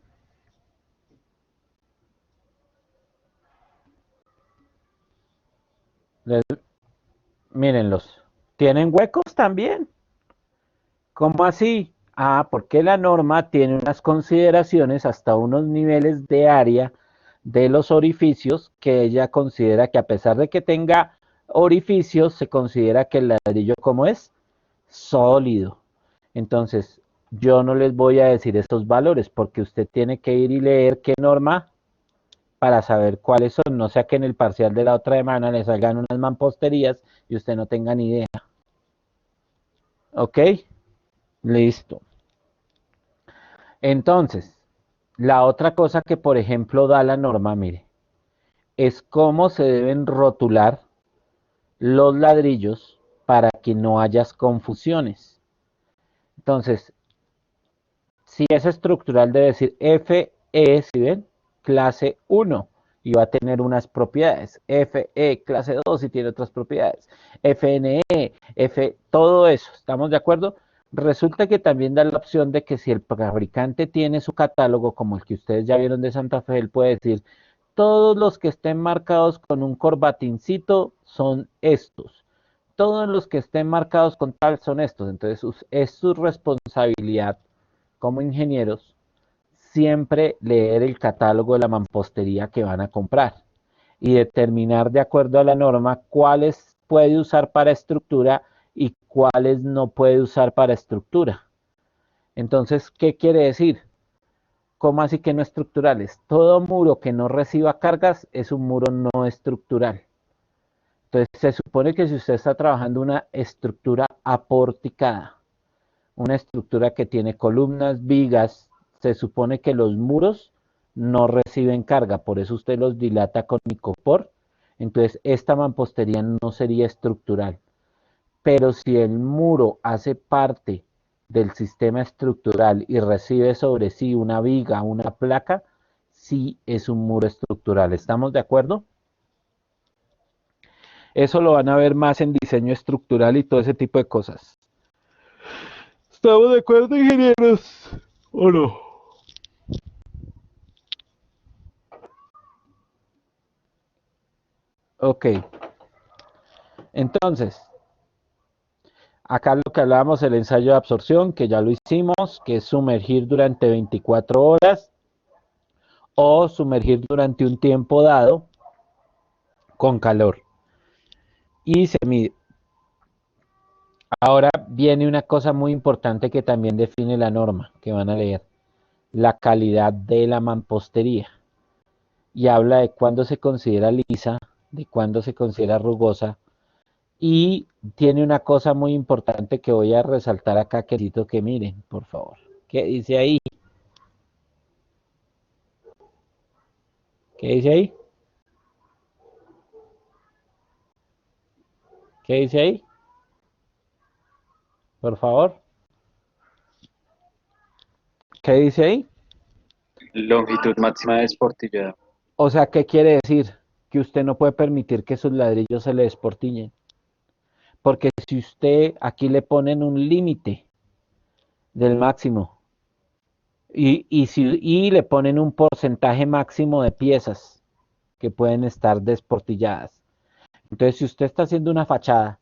Mírenlos. ¿Tienen huecos también? ¿Cómo así? Porque la norma tiene unas consideraciones hasta unos niveles de área de los orificios que ella considera que a pesar de que tenga orificios, se considera que el ladrillo como es sólido. Entonces, yo no les voy a decir estos valores porque usted tiene que ir y leer qué norma para saber cuáles son, no sea que en el parcial de la otra semana le salgan unas mamposterías y usted no tenga ni idea. ¿Ok? Listo. Entonces, la otra cosa que, por ejemplo, da la norma, mire, es cómo se deben rotular los ladrillos para que no haya confusiones. Entonces, si es estructural, debe decir FE, ¿sí ven? Clase 1, y va a tener unas propiedades. FE, clase 2, y tiene otras propiedades. FNE, todo eso, ¿estamos de acuerdo? Resulta que también da la opción de que si el fabricante tiene su catálogo, como el que ustedes ya vieron de Santa Fe, él puede decir, todos los que estén marcados con un corbatincito son estos. Todos los que estén marcados con tal son estos. Entonces es su responsabilidad como ingenieros siempre leer el catálogo de la mampostería que van a comprar y determinar de acuerdo a la norma cuáles puede usar para estructura y cuáles no puede usar para estructura. Entonces, ¿qué quiere decir? ¿Cómo así que no estructurales? Todo muro que no reciba cargas es un muro no estructural. Entonces, se supone que si usted está trabajando una estructura aporticada, una estructura que tiene columnas, vigas, se supone que los muros no reciben carga, por eso usted los dilata con icopor, entonces esta mampostería no sería estructural. Pero si el muro hace parte del sistema estructural y recibe sobre sí una viga, una placa, sí es un muro estructural. ¿Estamos de acuerdo? Eso lo van a ver más en diseño estructural y todo ese tipo de cosas. ¿Estamos de acuerdo, ingenieros? ¿O no? Ok. Entonces, acá lo que hablábamos, el ensayo de absorción, que ya lo hicimos, que es sumergir durante 24 horas o sumergir durante un tiempo dado con calor. Y se mide. Ahora viene una cosa muy importante que también define la norma que van a leer. La calidad de la mampostería. Y habla de cuándo se considera lisa, de cuándo se considera rugosa. Y tiene una cosa muy importante que voy a resaltar acá, que necesito que miren, por favor. ¿Qué dice ahí? ¿Qué dice ahí? ¿Qué dice ahí? Por favor. ¿Qué dice ahí? Longitud máxima de esportillado. O sea, ¿qué quiere decir? Que usted no puede permitir que sus ladrillos se le desportillen. Porque si usted aquí le ponen un límite del máximo y le ponen un porcentaje máximo de piezas que pueden estar desportilladas. Entonces, si usted está haciendo una fachada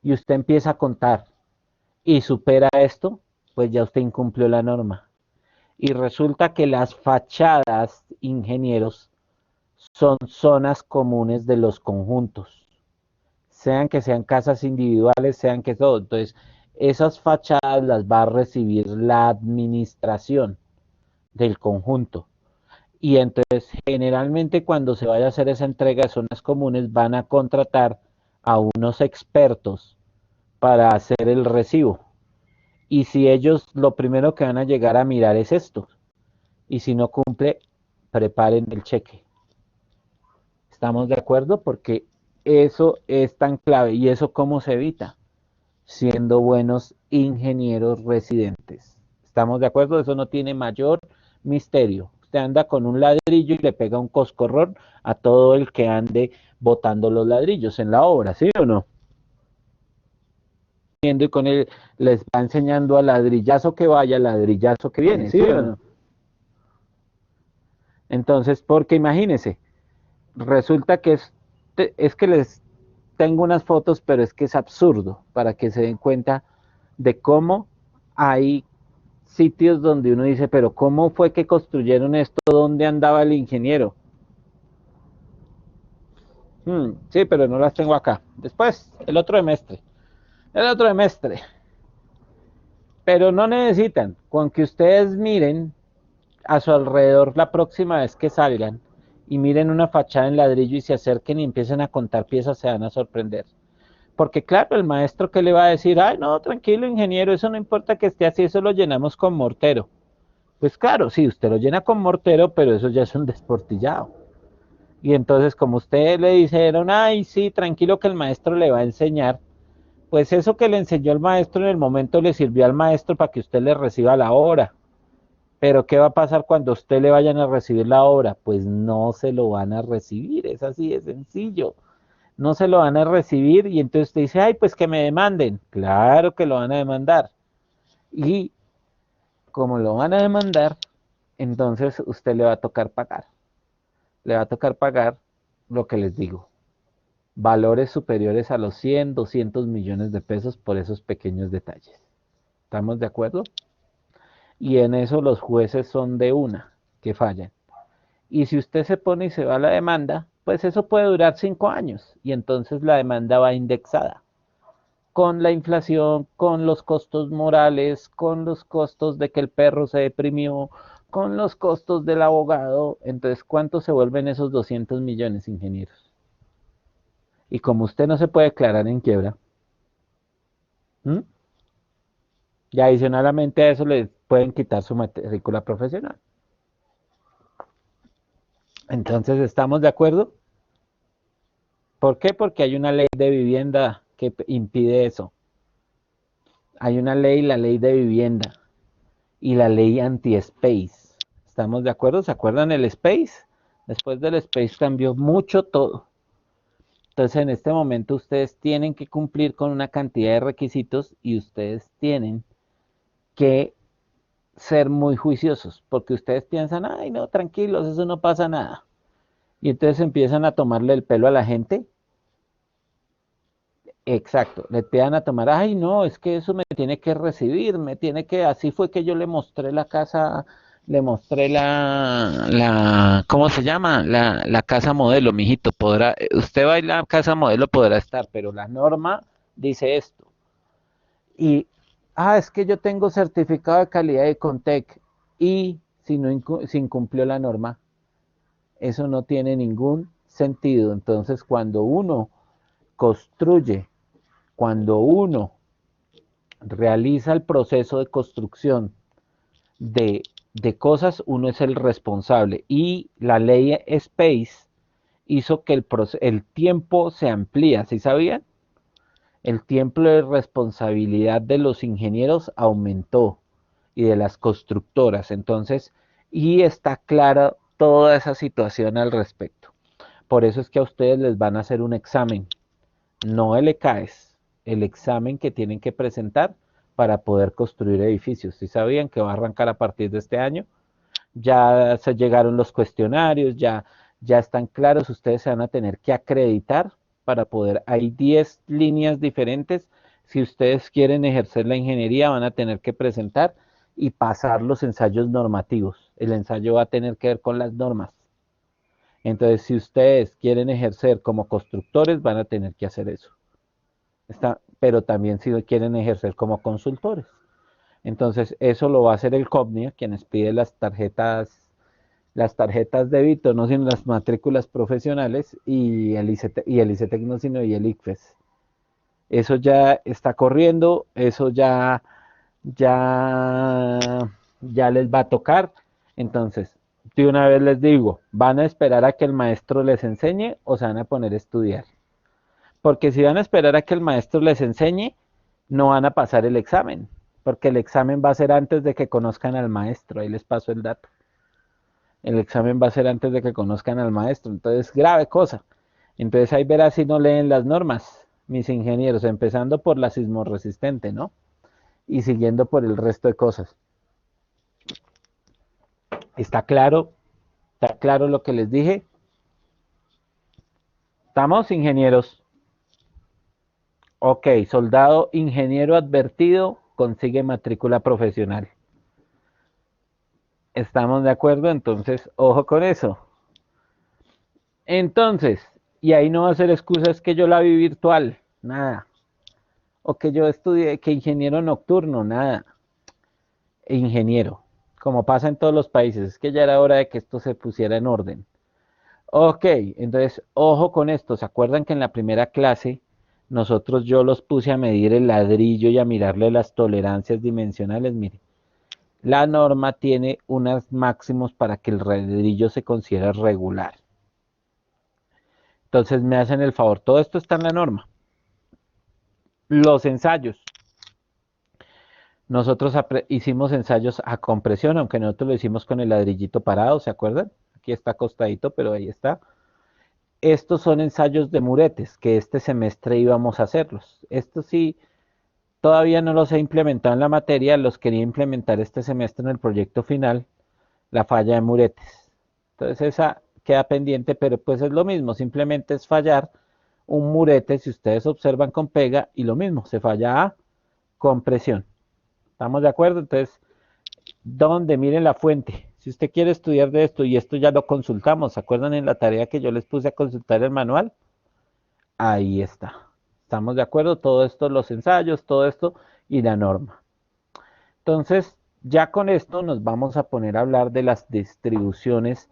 y usted empieza a contar y supera esto, pues ya usted incumplió la norma. Y resulta que las fachadas, ingenieros, son zonas comunes de los conjuntos, sean que sean casas individuales, sean que todo. Entonces, esas fachadas las va a recibir la administración del conjunto. Y entonces, generalmente cuando se vaya a hacer esa entrega de zonas comunes, van a contratar a unos expertos para hacer el recibo. Y si ellos lo primero que van a llegar a mirar es esto, y si no cumple, preparen el cheque. ¿Estamos de acuerdo? Porque eso es tan clave. ¿Y eso cómo se evita? Siendo buenos ingenieros residentes. ¿Estamos de acuerdo? Eso no tiene mayor misterio. Usted anda con un ladrillo y le pega un coscorrón a todo el que ande botando los ladrillos en la obra, ¿sí o no? Y con él les va enseñando al ladrillazo que vaya, al ladrillazo que viene, ¿sí o no? Entonces, porque imagínense, resulta que es que les tengo unas fotos, pero es que es absurdo para que se den cuenta de cómo hay sitios donde uno dice, pero ¿cómo fue que construyeron esto? ¿Dónde andaba el ingeniero? Sí, pero no las tengo acá. Después, el otro semestre. El otro semestre. Pero no necesitan. Con que ustedes miren a su alrededor la próxima vez que salgan y miren una fachada en ladrillo y se acerquen y empiecen a contar piezas, se van a sorprender. Porque claro, el maestro que le va a decir, ay, no, tranquilo, ingeniero, eso no importa que esté así, eso lo llenamos con mortero. Pues claro, sí, usted lo llena con mortero, pero eso ya es un desportillado. Y entonces, como usted le dijeron, ay, sí, tranquilo que el maestro le va a enseñar, pues eso que le enseñó el maestro en el momento le sirvió al maestro para que usted le reciba la obra. Pero ¿qué va a pasar cuando usted le vayan a recibir la obra? Pues no se lo van a recibir, es así de sencillo. No se lo van a recibir y entonces usted dice, ay, pues que me demanden. Claro que lo van a demandar. Y como lo van a demandar, entonces usted le va a tocar pagar. Le va a tocar pagar lo que les digo, valores superiores a los 100, 200 millones de pesos por esos pequeños detalles. ¿Estamos de acuerdo? Y en eso los jueces son de una, que fallan. Y si usted se pone y se va a la demanda, pues eso puede durar 5 años y entonces la demanda va indexada con la inflación, con los costos morales, con los costos de que el perro se deprimió, con los costos del abogado. Entonces, ¿cuánto se vuelven esos 200 millones, ingenieros? Y como usted no se puede declarar en quiebra, ¿m? Y adicionalmente a eso le pueden quitar su matrícula profesional. Entonces, ¿estamos de acuerdo? ¿Por qué? Porque hay una ley de vivienda que impide eso. Hay una ley, la ley de vivienda y la ley anti-space. ¿Estamos de acuerdo? ¿Se acuerdan el space? Después del space cambió mucho todo. Entonces, en este momento ustedes tienen que cumplir con una cantidad de requisitos y ustedes tienen que ser muy juiciosos, porque ustedes piensan, ay, no, tranquilos, eso no pasa nada. Y entonces empiezan a tomarle el pelo a la gente. Exacto, le empiezan a tomar, ay, no, es que eso me tiene que recibir, me tiene que, así fue que yo le mostré la casa, le mostré ¿cómo se llama? La casa modelo, mijito, podrá, usted va a ir a la casa modelo, podrá estar, pero la norma dice esto. Y, es que yo tengo certificado de calidad de Contec y si no si incumplió la norma, eso no tiene ningún sentido. Entonces, cuando uno construye, cuando uno realiza el proceso de construcción de cosas, uno es el responsable. Y la ley Space hizo que el tiempo se amplía, ¿sí sabían? El tiempo de responsabilidad de los ingenieros aumentó y de las constructoras. Entonces, y está clara toda esa situación al respecto. Por eso es que a ustedes les van a hacer un examen, no el ECAES, el examen que tienen que presentar para poder construir edificios. ¿Sí sabían que va a arrancar a partir de este año? Ya se llegaron los cuestionarios, ya están claros, ustedes se van a tener que acreditar para poder, hay 10 líneas diferentes, si ustedes quieren ejercer la ingeniería van a tener que presentar y pasar los ensayos normativos. El ensayo va a tener que ver con las normas. Entonces, si ustedes quieren ejercer como constructores, van a tener que hacer eso. Pero también si quieren ejercer como consultores. Entonces, eso lo va a hacer el COPNIA, quienes pide las tarjetas débito, no sino las matrículas profesionales, y el ICETEC no sino y el ICFES. Eso ya está corriendo, eso ya, ya les va a tocar. Entonces, de una vez les digo, ¿van a esperar a que el maestro les enseñe o se van a poner a estudiar? Porque si van a esperar a que el maestro les enseñe, no van a pasar el examen, porque el examen va a ser antes de que conozcan al maestro, ahí les paso el dato. El examen va a ser antes de que conozcan al maestro, entonces grave cosa. Entonces ahí verás si no leen las normas, mis ingenieros, empezando por la sismorresistente, ¿no? Y siguiendo por el resto de cosas. ¿Está claro? ¿Está claro lo que les dije? ¿Estamos, ingenieros? Ok, soldado ingeniero advertido consigue matrícula profesional. ¿Estamos de acuerdo? Entonces, ojo con eso. Entonces, y ahí no va a ser excusa, es que yo la vi virtual, nada. O que yo estudié, que ingeniero nocturno, nada. Ingeniero, como pasa en todos los países, es que ya era hora de que esto se pusiera en orden. Ok, entonces, ojo con esto. ¿Se acuerdan que en la primera clase yo los puse a medir el ladrillo y a mirarle las tolerancias dimensionales? Mire, la norma tiene unos máximos para que el ladrillo se considere regular. Entonces me hacen el favor, todo esto está en la norma. Los ensayos. Nosotros hicimos ensayos a compresión, aunque nosotros lo hicimos con el ladrillito parado, ¿se acuerdan? Aquí está acostadito, pero ahí está. Estos son ensayos de muretes, que este semestre íbamos a hacerlos. Estos sí, todavía no los he implementado en la materia, los quería implementar este semestre en el proyecto final, la falla de muretes. Entonces esa queda pendiente, pero pues es lo mismo, simplemente es fallar un murete, si ustedes observan con pega, y lo mismo, se falla a compresión. ¿Estamos de acuerdo? Entonces, ¿dónde? Miren la fuente. Si usted quiere estudiar de esto, y esto ya lo consultamos, ¿se acuerdan en la tarea que yo les puse a consultar el manual? Ahí está. ¿Estamos de acuerdo? Todo esto, los ensayos, todo esto y la norma. Entonces, ya con esto nos vamos a poner a hablar de las distribuciones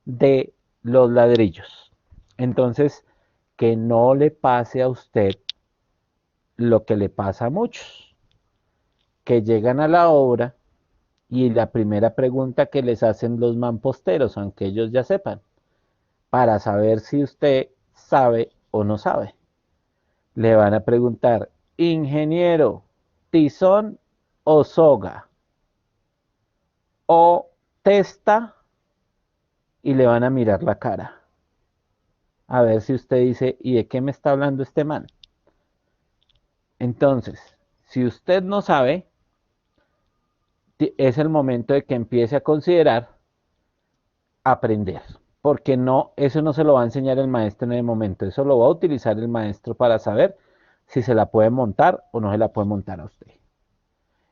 de los ladrillos. Entonces, que no le pase a usted lo que le pasa a muchos, que llegan a la obra y la primera pregunta que les hacen los mamposteros, aunque ellos ya sepan, para saber si usted sabe o no sabe, le van a preguntar, ingeniero, tizón o soga, o testa, y le van a mirar la cara, a ver si usted dice, ¿y de qué me está hablando este man? Entonces, si usted no sabe, es el momento de que empiece a considerar aprender, porque no, eso no se lo va a enseñar el maestro en el momento, eso lo va a utilizar el maestro para saber si se la puede montar o no se la puede montar a usted.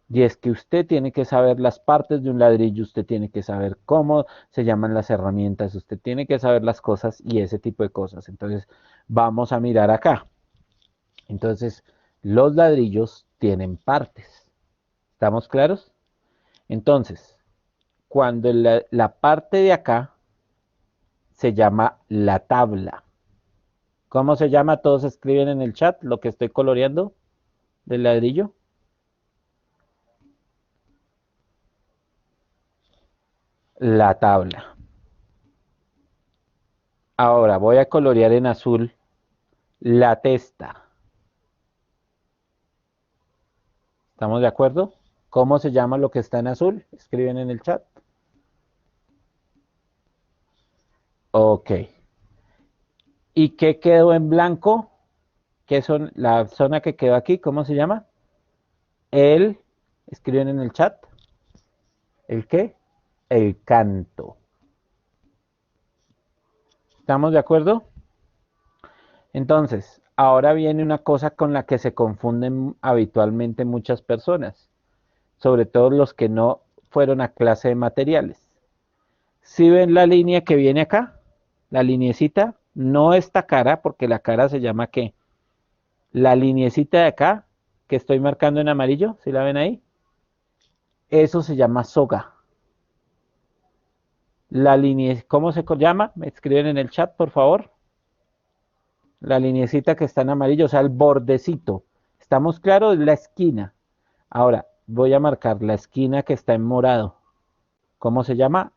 Y es que usted tiene que saber las partes de un ladrillo, usted tiene que saber cómo se llaman las herramientas, usted tiene que saber las cosas y ese tipo de cosas. Entonces, vamos a mirar acá. Entonces, los ladrillos tienen partes. ¿Estamos claros? Entonces, cuando la parte de acá se llama la tabla. ¿Cómo se llama? Todos escriben en el chat lo que estoy coloreando del ladrillo. La tabla. Ahora voy a colorear en azul la testa. ¿Estamos de acuerdo? ¿Cómo se llama lo que está en azul? Escriben en el chat. Ok. ¿Y qué quedó en blanco? ¿Qué son la zona que quedó aquí? ¿Cómo se llama? El, escriben en el chat. ¿El qué? El canto. ¿Estamos de acuerdo? Entonces, ahora viene una cosa con la que se confunden habitualmente muchas personas, sobre todo los que no fueron a clase de materiales. Si ven la línea que viene acá, la liniecita, no esta cara, porque la cara se llama ¿qué? La liniecita de acá, que estoy marcando en amarillo, ¿sí la ven ahí? Eso se llama soga. La línea, ¿cómo se llama? Me escriben en el chat, por favor. La liniecita que está en amarillo, o sea, el bordecito. ¿Estamos claros? Es la esquina. Ahora, voy a marcar la esquina que está en morado. ¿Cómo se llama?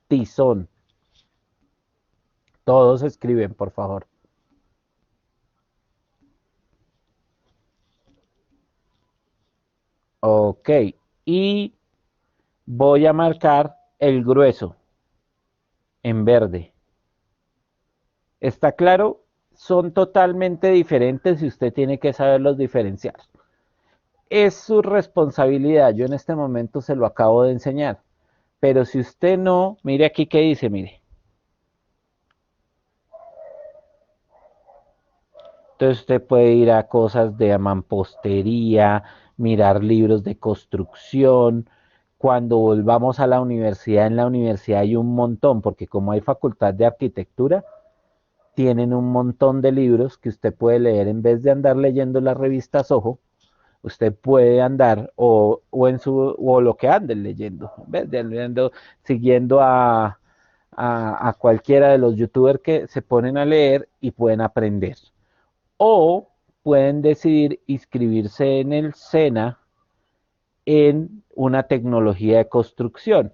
Tizón. Todos escriben, por favor. Ok. Y voy a marcar el grueso en verde. ¿Está claro? Son totalmente diferentes y usted tiene que saberlos diferenciar. Es su responsabilidad. Yo en este momento se lo acabo de enseñar. Pero si usted no, mire aquí qué dice, mire. Entonces usted puede ir a cosas de mampostería, mirar libros de construcción, cuando volvamos a la universidad, en la universidad hay un montón, porque como hay facultad de arquitectura, tienen un montón de libros que usted puede leer en vez de andar leyendo las revistas Ojo, usted puede andar o lo que anden leyendo, en vez de leyendo, siguiendo a cualquiera de los youtubers que se ponen a leer y pueden aprender. O pueden decidir inscribirse en el SENA en una tecnología de construcción.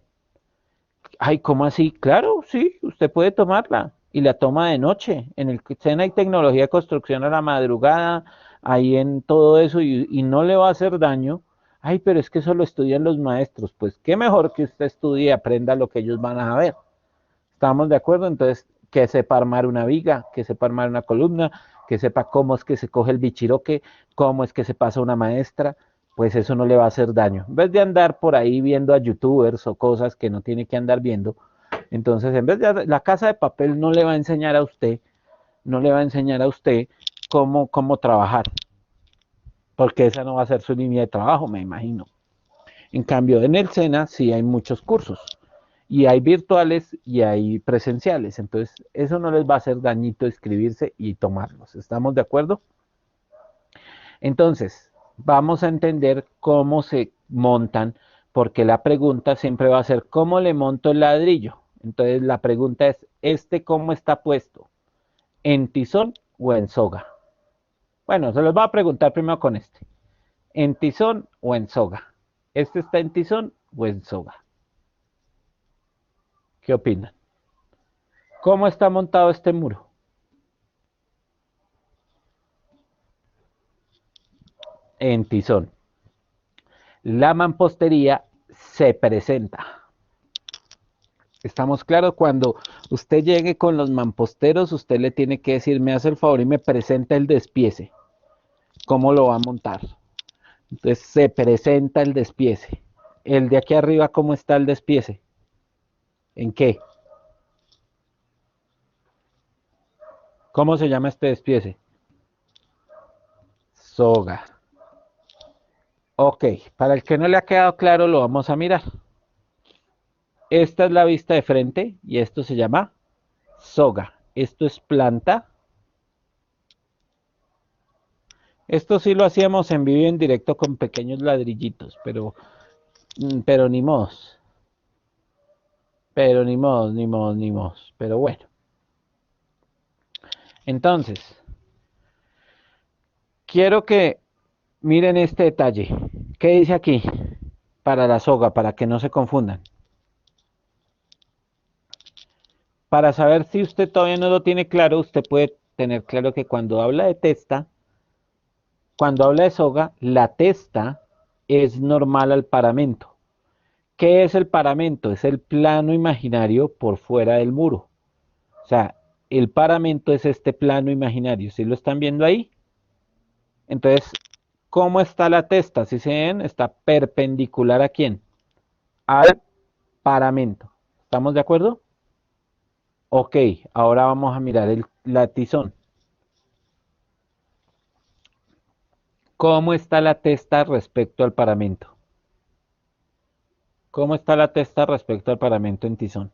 Ay, ¿cómo así? Claro, sí, usted puede tomarla y la toma de noche. En el SENA hay tecnología de construcción a la madrugada, ahí en todo eso y no le va a hacer daño. Ay, pero es que eso lo estudian los maestros. Pues qué mejor que usted estudie y aprenda lo que ellos van a ver. ¿Estamos de acuerdo? Entonces, que sepa armar una viga, que sepa armar una columna, que sepa cómo es que se coge el bichiroque, cómo es que se pasa una maestra, pues eso no le va a hacer daño. En vez de andar por ahí viendo a youtubers o cosas que no tiene que andar viendo, entonces en vez de la casa de papel no le va a enseñar a usted, no le va a enseñar a usted cómo trabajar, porque esa no va a ser su línea de trabajo, me imagino. En cambio, en el SENA sí hay muchos cursos y hay virtuales y hay presenciales. Entonces, eso no les va a hacer dañito escribirse y tomarlos. ¿Estamos de acuerdo? Entonces, vamos a entender cómo se montan, porque la pregunta siempre va a ser, ¿cómo le monto el ladrillo? Entonces, la pregunta es, ¿este cómo está puesto? ¿En tizón o en soga? Bueno, se los voy a preguntar primero con este. ¿En tizón o en soga? ¿Este está en tizón o en soga? ¿Qué opinan? ¿Cómo está montado este muro? En tizón. La mampostería se presenta. ¿Estamos claros? Cuando usted llegue con los mamposteros, usted le tiene que decir, me hace el favor y me presenta el despiece. ¿Cómo lo va a montar? Entonces se presenta el despiece. El de aquí arriba, ¿cómo está el despiece? ¿En qué? ¿Cómo se llama este despiece? Soga. Ok, para el que no le ha quedado claro, lo vamos a mirar. Esta es la vista de frente y esto se llama soga. Esto es planta. Esto sí lo hacíamos en vivo y en directo con pequeños ladrillitos, pero ni modos. Pero ni modos, ni modos, ni modos. Pero bueno. Entonces, quiero que miren este detalle. ¿Qué dice aquí? Para la soga, para que no se confundan. Para saber si usted todavía no lo tiene claro, usted puede tener claro que cuando habla de testa, cuando habla de soga, la testa es normal al paramento. ¿Qué es el paramento? Es el plano imaginario por fuera del muro. O sea, el paramento es este plano imaginario. ¿Sí lo están viendo ahí? Entonces, ¿cómo está la testa? Si se ven, está perpendicular ¿a quién? Al paramento. ¿Estamos de acuerdo? Ok, ahora vamos a mirar la tizón. ¿Cómo está la testa respecto al paramento? ¿Cómo está la testa respecto al paramento en tizón?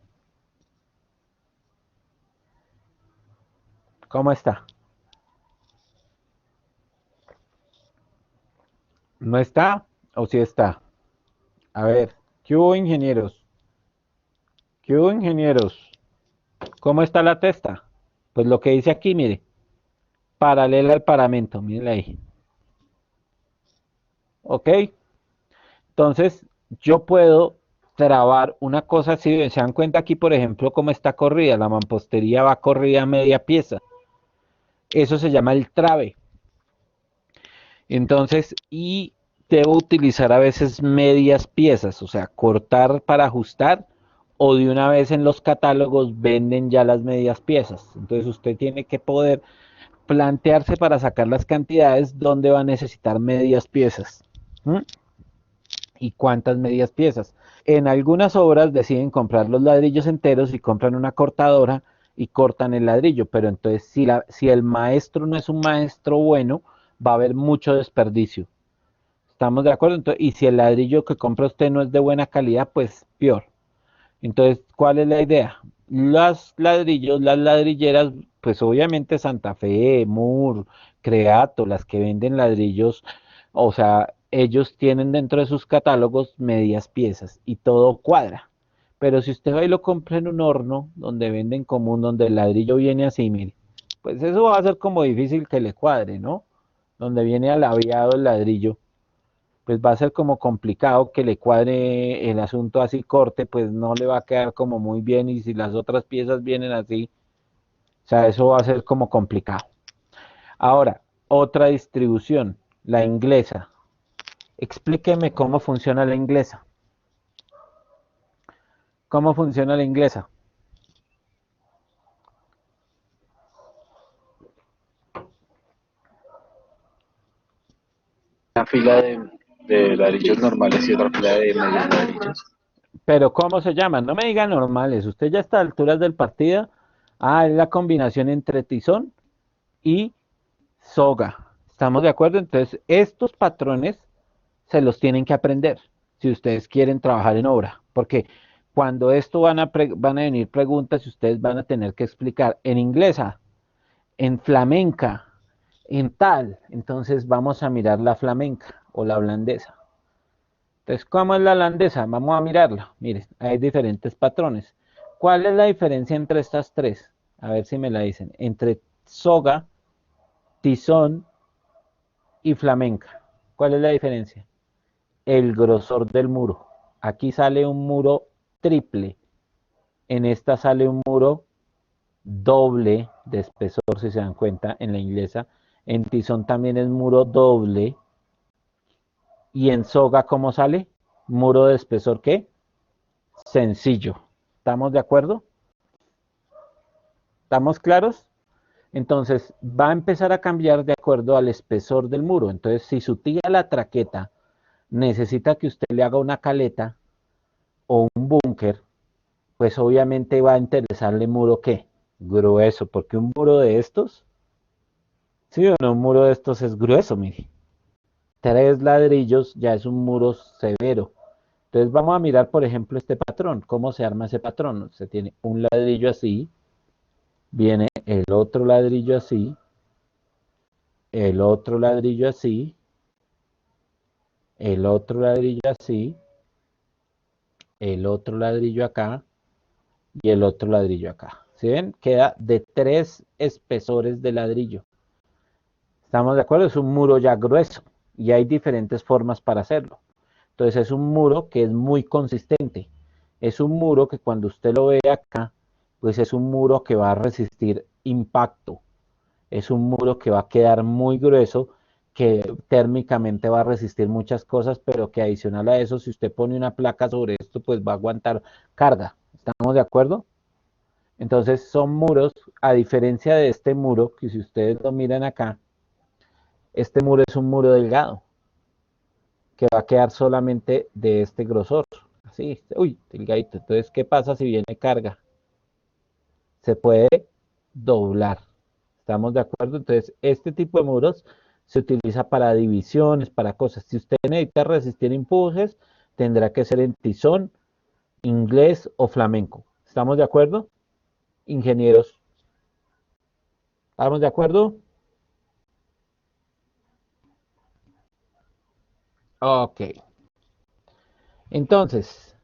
¿Cómo está? ¿No está o sí está? A ver, ¿qué hubo, ingenieros? ¿Qué hubo, ingenieros? ¿Cómo está la testa? Pues lo que dice aquí, mire, paralela al paramento, miren ahí. ¿Ok? Entonces, yo puedo trabar una cosa así, se dan cuenta aquí, por ejemplo, cómo está corrida, la mampostería va corrida a media pieza. Eso se llama el trabe. Entonces, y debo utilizar a veces medias piezas, o sea, cortar para ajustar, o de una vez en los catálogos venden ya las medias piezas. Entonces, usted tiene que poder plantearse para sacar las cantidades donde va a necesitar medias piezas. ¿Mm? ¿Y cuántas medias piezas? En algunas obras deciden comprar los ladrillos enteros y compran una cortadora y cortan el ladrillo, pero entonces si el maestro no es un maestro bueno, va a haber mucho desperdicio. ¿Estamos de acuerdo? Entonces, y si el ladrillo que compra usted no es de buena calidad, pues peor. Entonces, ¿cuál es la idea? Los ladrillos, las ladrilleras, pues obviamente Santa Fe, Moore, Creato, las que venden ladrillos, o sea, ellos tienen dentro de sus catálogos medias piezas y todo cuadra. Pero si usted va y lo compra en un horno donde venden común, donde el ladrillo viene así, mire, pues eso va a ser como difícil que le cuadre, ¿no? Donde viene alaviado el ladrillo, pues va a ser como complicado que le cuadre el asunto así corte, pues no le va a quedar como muy bien y si las otras piezas vienen así, o sea, eso va a ser como complicado. Ahora, otra distribución, la inglesa. Explíqueme cómo funciona la inglesa. ¿Cómo funciona la inglesa? Una fila de ladrillos normales y otra fila de medios ladrillos. Pero ¿cómo se llama? No me diga normales, usted ya está a alturas del partido. Ah, es la combinación entre tizón y soga. ¿Estamos de acuerdo? Entonces, estos patrones se los tienen que aprender si ustedes quieren trabajar en obra, porque cuando esto van a venir preguntas y ustedes van a tener que explicar en inglesa, en flamenca, en tal, entonces vamos a mirar la flamenca o la holandesa. Entonces, ¿cómo es la holandesa? Vamos a mirarla. Miren, hay diferentes patrones. ¿Cuál es la diferencia entre estas tres? A ver si me la dicen. Entre soga, tizón y flamenca. ¿Cuál es la diferencia? El grosor del muro. Aquí sale un muro triple, en esta sale un muro doble de espesor, si se dan cuenta, en la inglesa. En tizón también es muro doble. Y en soga, ¿cómo sale? Muro de espesor, ¿qué? Sencillo. ¿Estamos de acuerdo? ¿Estamos claros? Entonces, va a empezar a cambiar de acuerdo al espesor del muro. Entonces, si su tía la traqueta necesita que usted le haga una caleta o un búnker, pues obviamente va a interesarle muro ¿qué? Grueso, porque un muro de estos, sí o no, un muro de estos es grueso, mire. 3 ladrillos ya es un muro severo. Entonces vamos a mirar, por ejemplo, este patrón. ¿Cómo se arma ese patrón? Se tiene un ladrillo así, viene el otro ladrillo así, el otro ladrillo así, el otro ladrillo así, el otro ladrillo acá y el otro ladrillo acá. ¿Sí ven? Queda de 3 espesores de ladrillo. ¿Estamos de acuerdo? Es un muro ya grueso y hay diferentes formas para hacerlo. Entonces es un muro que es muy consistente. Es un muro que cuando usted lo ve acá, pues es un muro que va a resistir impacto. Es un muro que va a quedar muy grueso, que térmicamente va a resistir muchas cosas, pero que adicional a eso, si usted pone una placa sobre esto, pues va a aguantar carga. ¿Estamos de acuerdo? Entonces son muros, a diferencia de este muro, que si ustedes lo miran acá, este muro es un muro delgado, que va a quedar solamente de este grosor. Así, uy, delgadito. Entonces, ¿qué pasa si viene carga? Se puede doblar. ¿Estamos de acuerdo? Entonces, este tipo de muros se utiliza para divisiones, para cosas. Si usted necesita resistir empujes, tendrá que ser en tizón, inglés o flamenco. ¿Estamos de acuerdo? Ingenieros, ¿estamos de acuerdo? Ok. Entonces,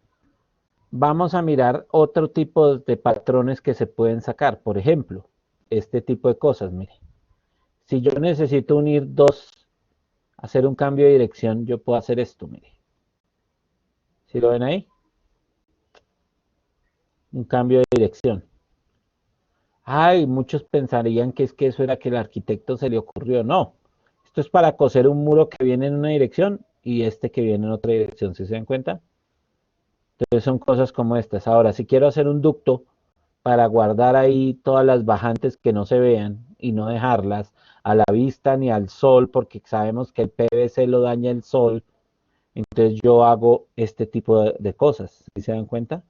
vamos a mirar otro tipo de patrones que se pueden sacar. Por ejemplo, este tipo de cosas, mire. Si yo necesito unir dos, hacer un cambio de dirección, yo puedo hacer esto, mire. ¿Sí lo ven ahí? Un cambio de dirección. Ay, muchos pensarían que es que eso era que el arquitecto se le ocurrió. No, esto es para coser un muro que viene en una dirección y este que viene en otra dirección, ¿sí se dan cuenta? Entonces son cosas como estas. Ahora, si quiero hacer un ducto para guardar ahí todas las bajantes que no se vean y no dejarlas a la vista ni al sol, porque sabemos que el PVC lo daña el sol, entonces yo hago este tipo de cosas, ¿sí se dan cuenta?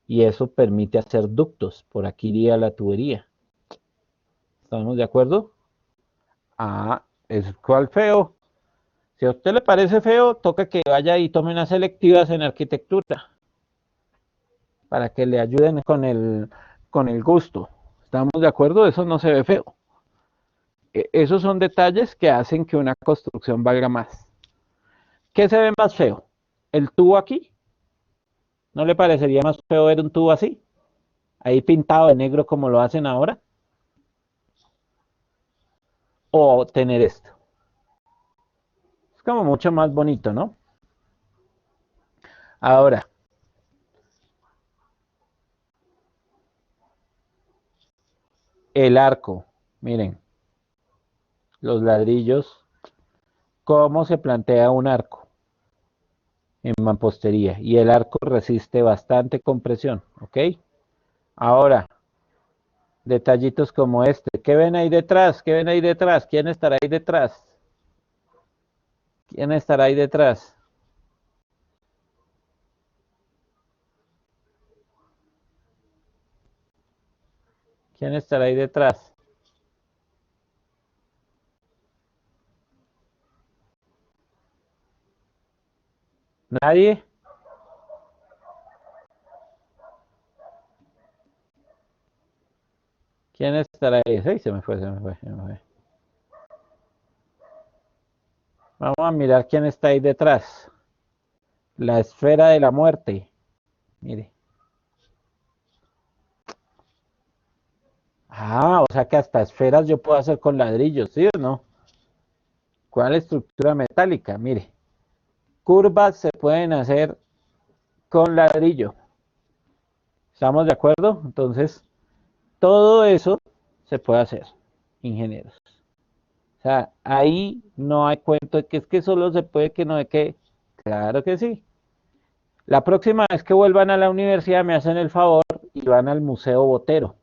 Y eso permite hacer ductos. Por aquí iría la tubería. ¿Estamos de acuerdo? Ah, es cual feo. Si a usted le parece feo, toca que vaya y tome unas selectivas en arquitectura para que le ayuden con el gusto. ¿Estamos de acuerdo? Eso no se ve feo. Esos son detalles que hacen que una construcción valga más. ¿Qué se ve más feo? ¿El tubo aquí? ¿No le parecería más feo ver un tubo así? Ahí pintado de negro como lo hacen ahora. O tener esto. Es como mucho más bonito, ¿no? Ahora, el arco. Miren, los ladrillos. ¿Cómo se plantea un arco en mampostería? Y el arco resiste bastante compresión, ¿ok? Ahora, detallitos como este. ¿Qué ven ahí detrás? ¿Qué ven ahí detrás? ¿Quién estará ahí detrás? ¿Quién estará ahí detrás? ¿Quién estará ahí detrás? ¿Nadie? ¿Quién estará ahí? Sí, se me fue, se me fue, se me fue. Vamos a mirar quién está ahí detrás. La esfera de la muerte. Mire. Ah, o sea que hasta esferas yo puedo hacer con ladrillos, ¿sí o no? ¿Cuál estructura metálica? Mire. Curvas se pueden hacer con ladrillo. ¿Estamos de acuerdo? Entonces, todo eso se puede hacer, ingenieros. O sea, ahí no hay cuento de que es que solo se puede, que no hay que. Claro que sí. La próxima vez que vuelvan a la universidad me hacen el favor y van al Museo Botero.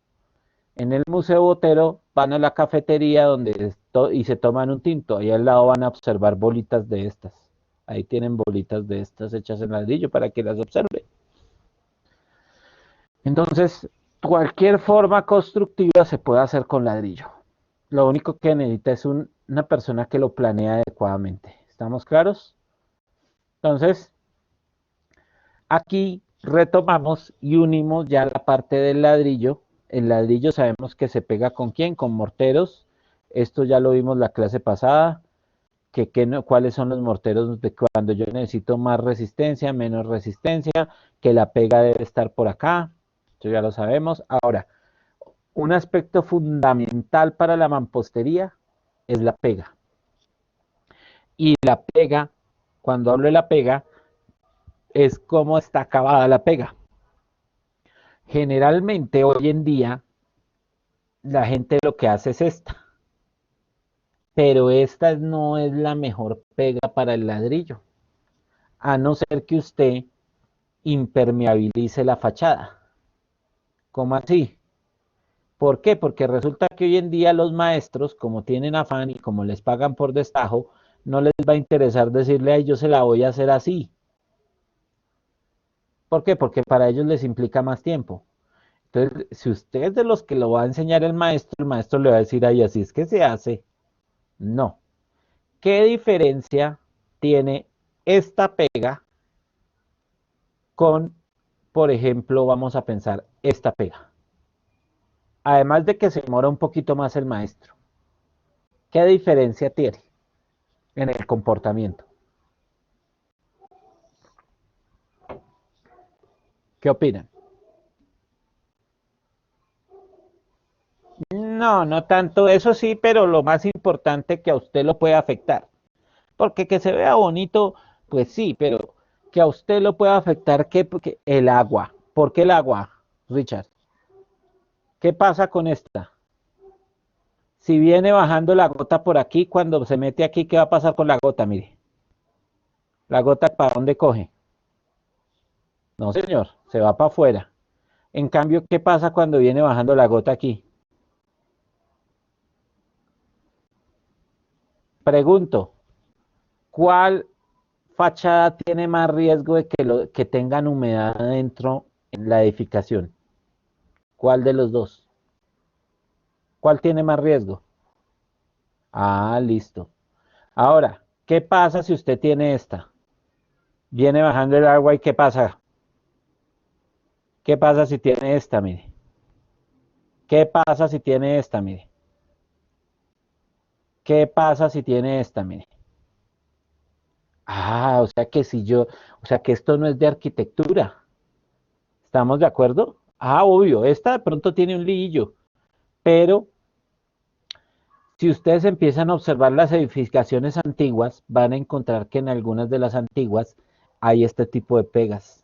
En el Museo Botero van a la cafetería y se toman un tinto. Ahí al lado van a observar bolitas de estas. Ahí tienen bolitas de estas hechas en ladrillo para que las observen. Entonces, cualquier forma constructiva se puede hacer con ladrillo. Lo único que necesita es una persona que lo planea adecuadamente. ¿Estamos claros? Entonces, aquí retomamos y unimos ya la parte del ladrillo. El ladrillo sabemos que se pega con quién, con morteros. Esto ya lo vimos la clase pasada, cuáles son los morteros de cuando yo necesito más resistencia, menos resistencia, que la pega debe estar por acá. Esto ya lo sabemos. Ahora, un aspecto fundamental para la mampostería es la pega. Y la pega, cuando hablo de la pega, es cómo está acabada la pega. Generalmente hoy en día la gente lo que hace es esta, pero esta no es la mejor pega para el ladrillo, a no ser que usted impermeabilice la fachada. ¿Cómo así? ¿Por qué? Porque resulta que hoy en día los maestros, como tienen afán y como les pagan por destajo, no les va a interesar decirle, ay, yo se la voy a hacer así. ¿Por qué? Porque para ellos les implica más tiempo. Entonces, si usted es de los que lo va a enseñar el maestro le va a decir, ay, así es que se hace. No. ¿Qué diferencia tiene esta pega con, por ejemplo, vamos a pensar, esta pega? Además de que se demora un poquito más el maestro. ¿Qué diferencia tiene en el comportamiento? ¿Qué opinan? No, no tanto eso sí, pero lo más importante que a usted lo puede afectar. Porque que se vea bonito, pues sí, pero que a usted lo pueda afectar, ¿qué? Porque el agua. ¿Por qué el agua, Richard? ¿Qué pasa con esta? Si viene bajando la gota por aquí, cuando se mete aquí, ¿qué va a pasar con la gota? Mire, la gota ¿para dónde coge? No, señor, se va para afuera. En cambio, ¿qué pasa cuando viene bajando la gota aquí? Pregunto, ¿cuál fachada tiene más riesgo de que tengan humedad adentro en la edificación? ¿Cuál de los dos? ¿Cuál tiene más riesgo? Ah, listo. Ahora, ¿Qué pasa si usted tiene esta? Viene bajando el agua y ¿qué pasa? ¿Qué pasa si tiene esta, mire? ¿Qué pasa si tiene esta, mire? ¿Qué pasa si tiene esta, mire? Ah, o sea que esto no es de arquitectura. ¿Estamos de acuerdo? Ah, obvio, esta de pronto tiene un lillo, pero si ustedes empiezan a observar las edificaciones antiguas, van a encontrar que en algunas de las antiguas hay este tipo de pegas.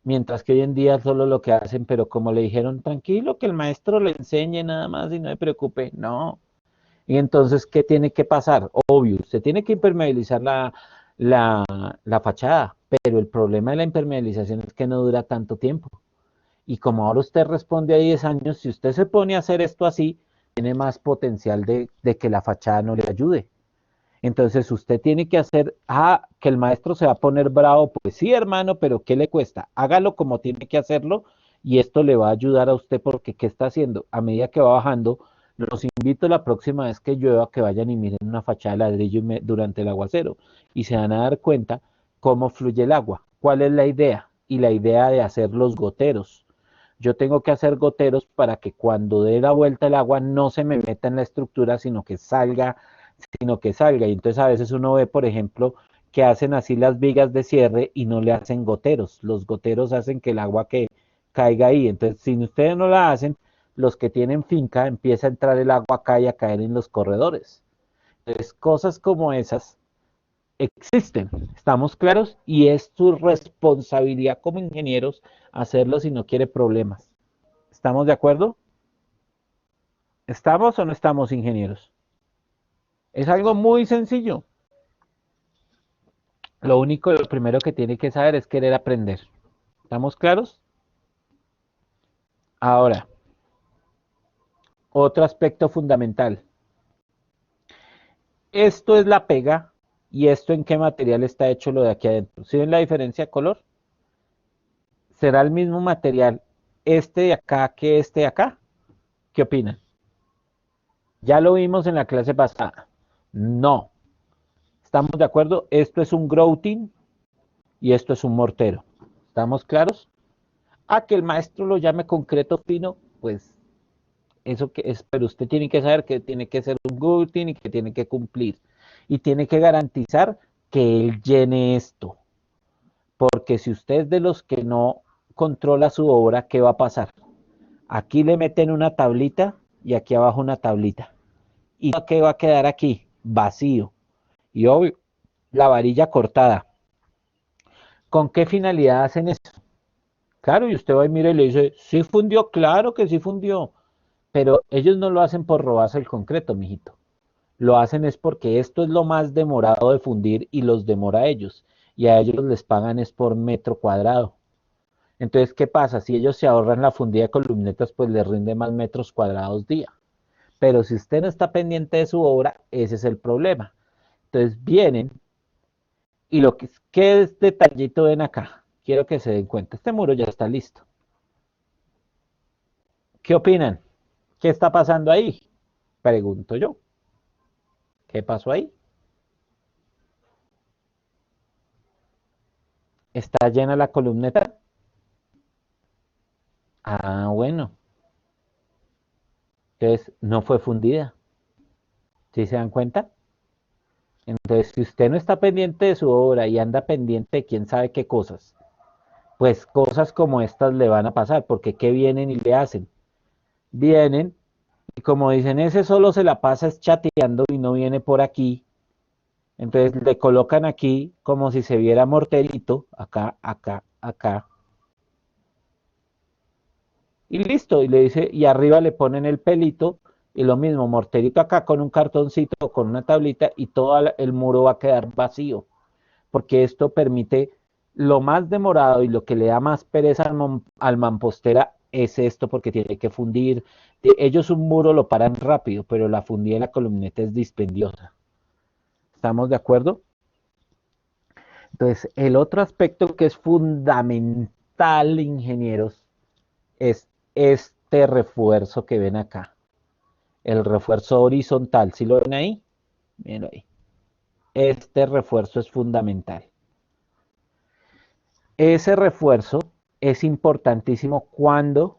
Mientras que hoy en día solo lo que hacen, pero como le dijeron, tranquilo, que el maestro le enseñe nada más y no se preocupe. No. Y entonces, ¿qué tiene que pasar? Obvio, se tiene que impermeabilizar la, la fachada, pero el problema de la impermeabilización es que no dura tanto tiempo. Y como ahora usted responde a 10 años, si usted se pone a hacer esto así, tiene más potencial de que la fachada no le ayude. Entonces usted tiene que hacer, que el maestro se va a poner bravo, pues sí, hermano, pero ¿qué le cuesta? Hágalo como tiene que hacerlo y esto le va a ayudar a usted porque ¿qué está haciendo? A medida que va bajando, los invito la próxima vez que llueva que vayan y miren una fachada de ladrillo durante el aguacero y se van a dar cuenta cómo fluye el agua. ¿Cuál es la idea? Y la idea de hacer los goteros. Yo tengo que hacer goteros para que cuando dé la vuelta el agua no se me meta en la estructura, sino que salga. Y entonces a veces uno ve, por ejemplo, que hacen así las vigas de cierre y no le hacen goteros. Los goteros hacen que el agua que caiga ahí. Entonces, si ustedes no la hacen, los que tienen finca empieza a entrar el agua acá y a caer en los corredores. Entonces, cosas como esas existen, ¿estamos claros? Y es su responsabilidad como ingenieros hacerlo si no quiere problemas. ¿Estamos de acuerdo? ¿Estamos o no estamos, ingenieros? Es algo muy sencillo. Lo primero que tiene que saber es querer aprender. ¿Estamos claros? Ahora, otro aspecto fundamental. Esto es la pega y esto en qué material está hecho lo de aquí adentro. ¿Sí ven la diferencia de color? ¿Será el mismo material este de acá que este de acá? ¿Qué opinan? Ya lo vimos en la clase pasada. No. ¿Estamos de acuerdo? Esto es un grouting y esto es un mortero. ¿Estamos claros? Que el maestro lo llame concreto fino, pues eso que es, pero usted tiene que saber que tiene que ser un grouting y que tiene que cumplir. Y tiene que garantizar que él llene esto. Porque si usted es de los que no controla su obra, ¿qué va a pasar? Aquí le meten una tablita y aquí abajo una tablita. ¿Y qué va a quedar aquí? Vacío. Y obvio, la varilla cortada. ¿Con qué finalidad hacen eso? Claro, y usted va y mira y le dice, sí fundió, claro que sí fundió. Pero ellos no lo hacen por robarse el concreto, mijito. Lo hacen es porque esto es lo más demorado de fundir y los demora a ellos. Y a ellos les pagan es por metro cuadrado. Entonces, ¿qué pasa? Si ellos se ahorran la fundida de columnetas, pues les rinde más metros cuadrados día. Pero si usted no está pendiente de su obra, ese es el problema. Entonces vienen y ¿qué detallito ven acá? Quiero que se den cuenta. Este muro ya está listo. ¿Qué opinan? ¿Qué está pasando ahí? Pregunto yo. ¿Qué pasó ahí? ¿Está llena la columneta? Bueno. Entonces no fue fundida. ¿Sí se dan cuenta? Entonces, si usted no está pendiente de su obra y anda pendiente de quién sabe qué cosas, pues cosas como estas le van a pasar, porque ¿qué vienen y le hacen? Vienen y como dicen, ese solo se la pasa es chateando y no viene por aquí. Entonces le colocan aquí como si se viera morterito, acá, acá, acá, y listo. Y le dice, y arriba le ponen el pelito, y lo mismo, morterito acá con un cartoncito, con una tablita, y todo el muro va a quedar vacío, porque esto permite lo más demorado y lo que le da más pereza al mampostera es esto, porque tiene que fundir. Ellos un muro lo paran rápido, pero la fundida de la columneta es dispendiosa. ¿Estamos de acuerdo? Entonces, el otro aspecto que es fundamental, ingenieros, es este refuerzo que ven acá. El refuerzo horizontal. ¿Sí lo ven ahí? Miren ahí. este refuerzo es fundamental. Ese refuerzo es importantísimo cuando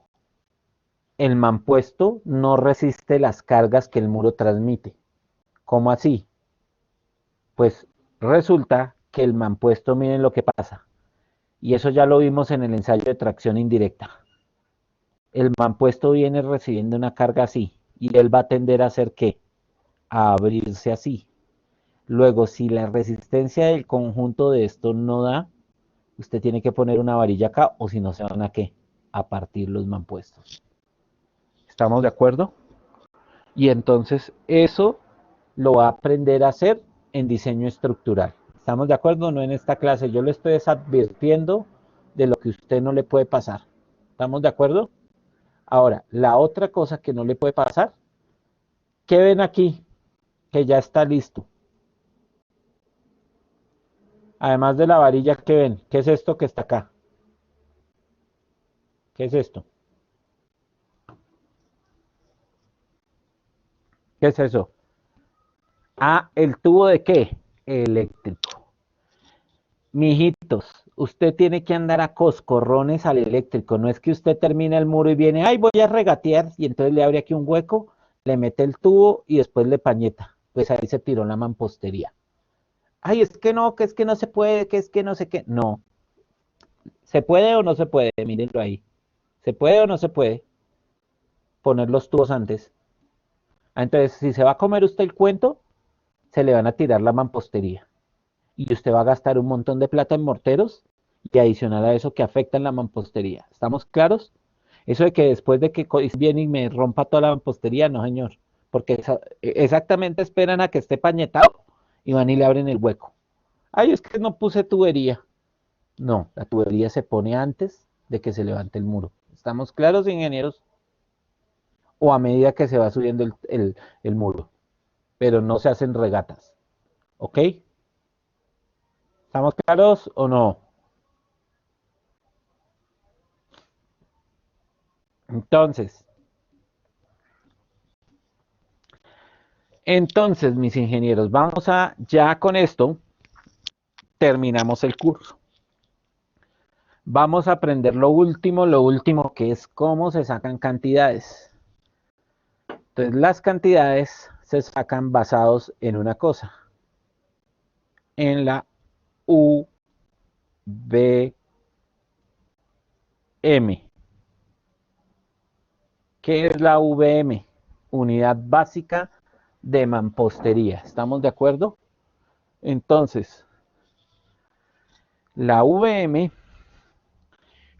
el mampuesto no resiste las cargas que el muro transmite. ¿Cómo así? Pues resulta que el mampuesto, miren lo que pasa, y eso ya lo vimos en el ensayo de tracción indirecta. El mampuesto viene recibiendo una carga así, y él va a tender a hacer ¿qué? A abrirse así. Luego, si la resistencia del conjunto de esto no da, usted tiene que poner una varilla acá, o si no se van a ¿qué? A partir los mampuestos. ¿Estamos de acuerdo? Y entonces eso lo va a aprender a hacer en diseño estructural. ¿Estamos de acuerdo? No en esta clase. Yo le estoy advirtiendo de lo que a usted no le puede pasar. ¿Estamos de acuerdo? Ahora, la otra cosa que no le puede pasar, ¿qué ven aquí? Que ya está listo. Además de la varilla, ¿qué ven? ¿Qué es esto que está acá? ¿Qué es esto? ¿Qué es eso? Ah, ¿el tubo de qué? Eléctrico. Mijitos, usted tiene que andar a coscorrones al eléctrico. No es que usted termine el muro y viene, ay, voy a regatear, y entonces le abre aquí un hueco, le mete el tubo y después le pañeta. Pues ahí se tiró la mampostería. Ay, es que no se puede, que es que no sé qué. No. ¿Se puede o no se puede? Mírenlo ahí. ¿Se puede o no se puede? Poner los tubos antes. Entonces, si se va a comer usted el cuento, se le van a tirar la mampostería. Y usted va a gastar un montón de plata en morteros y adicional a eso que afecta en la mampostería. ¿Estamos claros? Eso de que después de que viene y me rompa toda la mampostería, no señor, porque exactamente esperan a que esté pañetado y van y le abren el hueco. Ay, es que no puse tubería. No, la tubería se pone antes de que se levante el muro. ¿Estamos claros, ingenieros? O a medida que se va subiendo el muro, pero no se hacen regatas. ¿Ok? ¿Estamos claros o no? Entonces, mis ingenieros, ya con esto terminamos el curso. Vamos a aprender lo último que es cómo se sacan cantidades. Entonces, las cantidades se sacan basados en una cosa, en la VM. ¿Qué es la VM? Unidad básica de mampostería. ¿Estamos de acuerdo? Entonces, la VM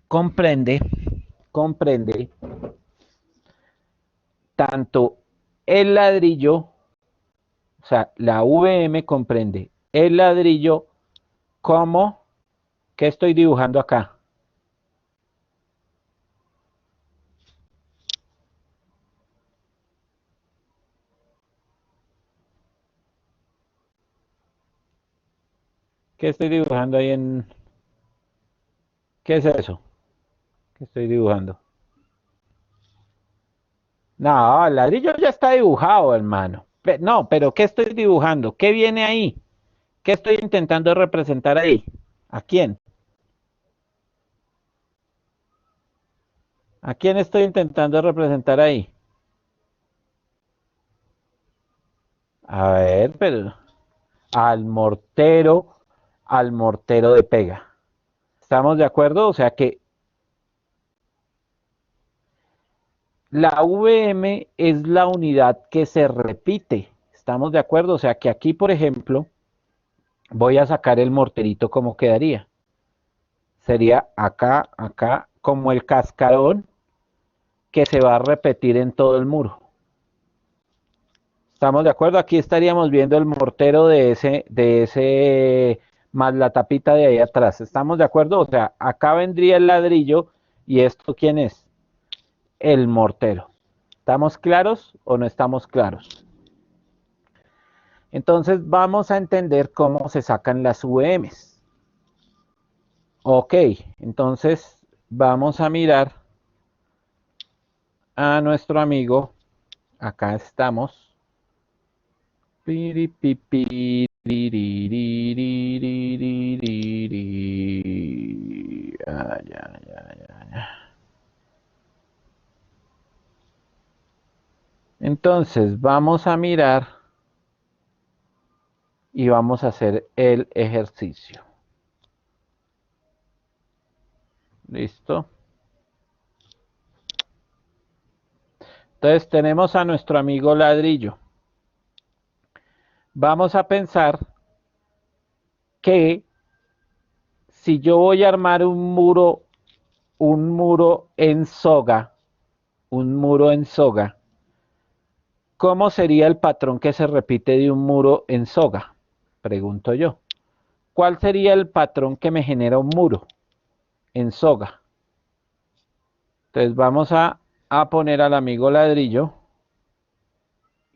comprende tanto el ladrillo, o sea, la VM comprende el ladrillo como, ¿qué estoy dibujando acá? ¿Qué estoy dibujando ahí en... ¿Qué es eso? ¿Qué estoy dibujando? No, el ladrillo ya está dibujado, hermano. No, pero ¿qué estoy dibujando? ¿Qué viene ahí? ¿Qué estoy intentando representar ahí? ¿A quién? ¿A quién estoy intentando representar ahí? A ver, pero al mortero, al mortero de pega. ¿Estamos de acuerdo? O sea que la VM es la unidad que se repite. ¿Estamos de acuerdo? O sea que aquí, por ejemplo, voy a sacar el morterito como quedaría. Sería acá, acá, como el cascarón que se va a repetir en todo el muro. ¿Estamos de acuerdo? Aquí estaríamos viendo el mortero de ese, más la tapita de ahí atrás. ¿Estamos de acuerdo? O sea, acá vendría el ladrillo y esto, ¿quién es? El mortero. ¿Estamos claros o no estamos claros? Entonces vamos a entender cómo se sacan las VMs. Ok, entonces vamos a mirar a nuestro amigo. Acá estamos. Piripipi. Ay, ay, ay, ay. Entonces vamos a mirar y vamos a hacer el ejercicio. ¿Listo? Entonces tenemos a nuestro amigo ladrillo. Vamos a pensar que si yo voy a armar un muro en soga, ¿cómo sería el patrón que se repite de un muro en soga? Pregunto yo. ¿Cuál sería el patrón que me genera un muro en soga? Entonces vamos a poner al amigo ladrillo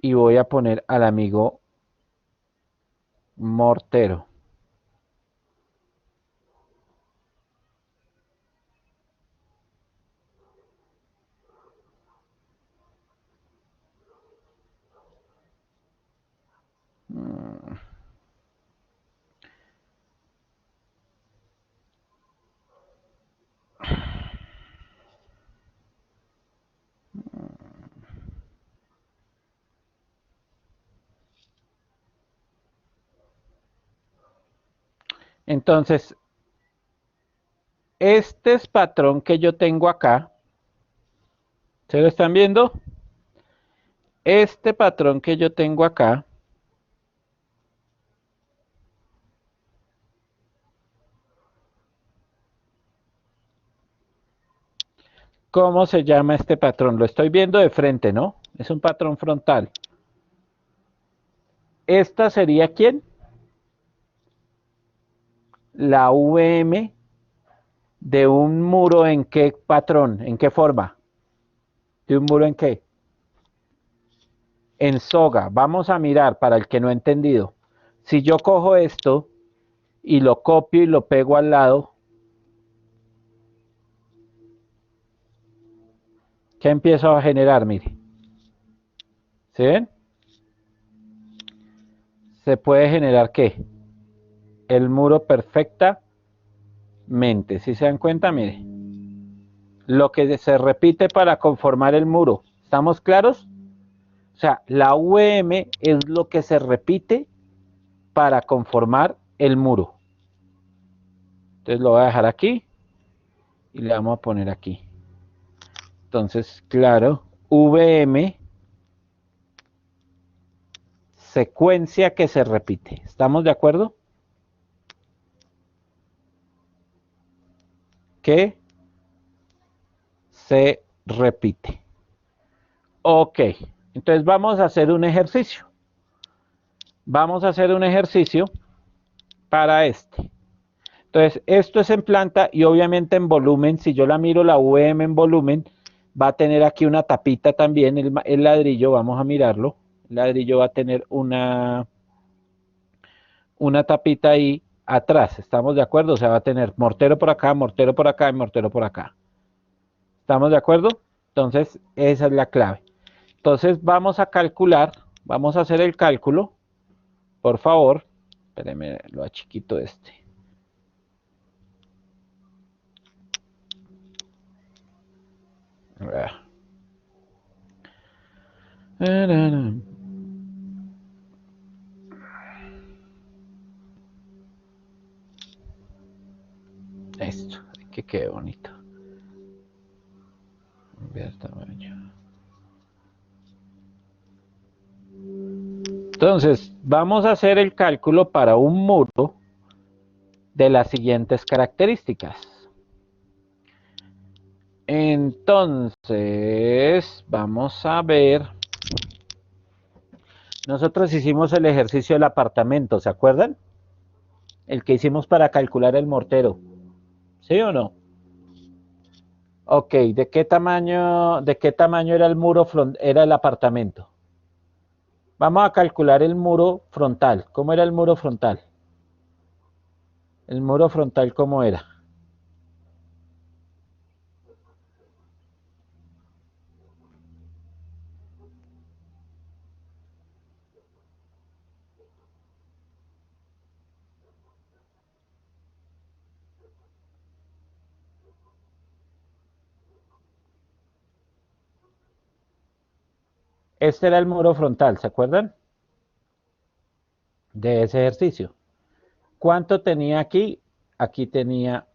y voy a poner al amigo mortero. Entonces, este es patrón que yo tengo acá. ¿Se lo están viendo? Este patrón que yo tengo acá, ¿cómo se llama este patrón? Lo estoy viendo de frente, ¿no? Es un patrón frontal. ¿Esta sería quién? La VM de un muro en qué patrón, en qué forma. ¿De un muro en qué? En soga. Vamos a mirar para el que no ha entendido. Si yo cojo esto y lo copio y lo pego al lado, ¿qué empiezo a generar? Mire. ¿Sí ven? Se puede generar ¿qué? El muro perfectamente. Si se dan cuenta, mire. Lo que se repite para conformar el muro. ¿Estamos claros? O sea, la VM es lo que se repite para conformar el muro. Entonces lo voy a dejar aquí y le vamos a poner aquí. Entonces, claro, VM, secuencia que se repite. ¿Estamos de acuerdo? Que se repite. Ok, entonces vamos a hacer un ejercicio. Vamos a hacer un ejercicio para este. Entonces, esto es en planta y obviamente en volumen. Si yo la miro la VM en volumen, va a tener aquí una tapita también, el ladrillo, vamos a mirarlo. El ladrillo va a tener una tapita ahí atrás, ¿estamos de acuerdo? O sea, va a tener mortero por acá y mortero por acá. ¿Estamos de acuerdo? Entonces, esa es la clave. Entonces, vamos a calcular, vamos a hacer el cálculo, por favor. Espérenme, lo achiquito este. Esto, que quede bonito. Ver tamaño. Entonces, vamos a hacer el cálculo para un muro de las siguientes características. Entonces, vamos a ver. Nosotros hicimos el ejercicio del apartamento, ¿se acuerdan? El que hicimos para calcular el mortero. ¿Sí o no? Ok, de qué tamaño era el muro era el apartamento? Vamos a calcular el muro frontal. ¿Cómo era el muro frontal? El muro frontal, ¿cómo era? Este era el muro frontal, ¿se acuerdan? De ese ejercicio. ¿Cuánto tenía aquí? Aquí tenía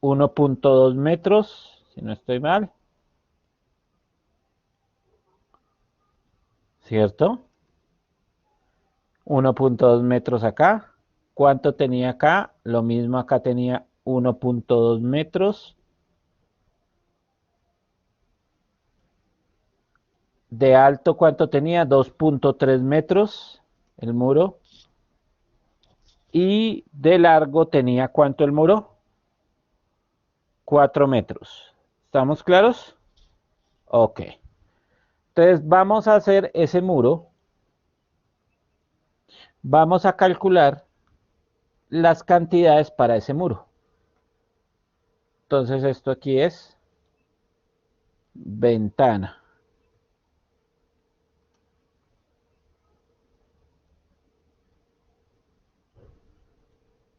1.2 metros, si no estoy mal. ¿Cierto? 1.2 metros acá. ¿Cuánto tenía acá? Lo mismo acá tenía 1.2 metros. De alto, ¿cuánto tenía? 2.3 metros el muro. Y de largo tenía ¿cuánto el muro? 4 metros. ¿Estamos claros? Ok. Entonces vamos a hacer ese muro. Vamos a calcular las cantidades para ese muro. Entonces esto aquí es ventana.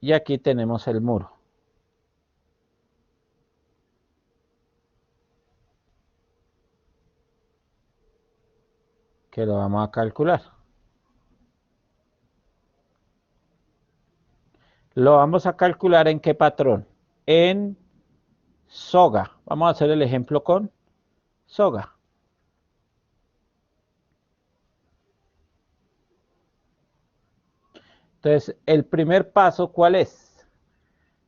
Y aquí tenemos el muro. Que lo vamos a calcular. Lo vamos a calcular en qué patrón. En soga. Vamos a hacer el ejemplo con soga. Entonces, el primer paso, ¿cuál es?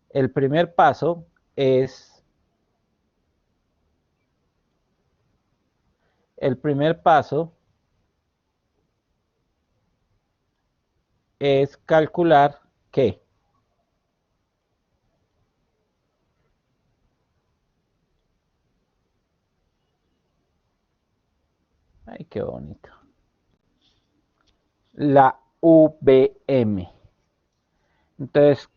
El primer paso es, el primer paso es calcular ¿qué? Ay, qué bonito. La VM. Entonces,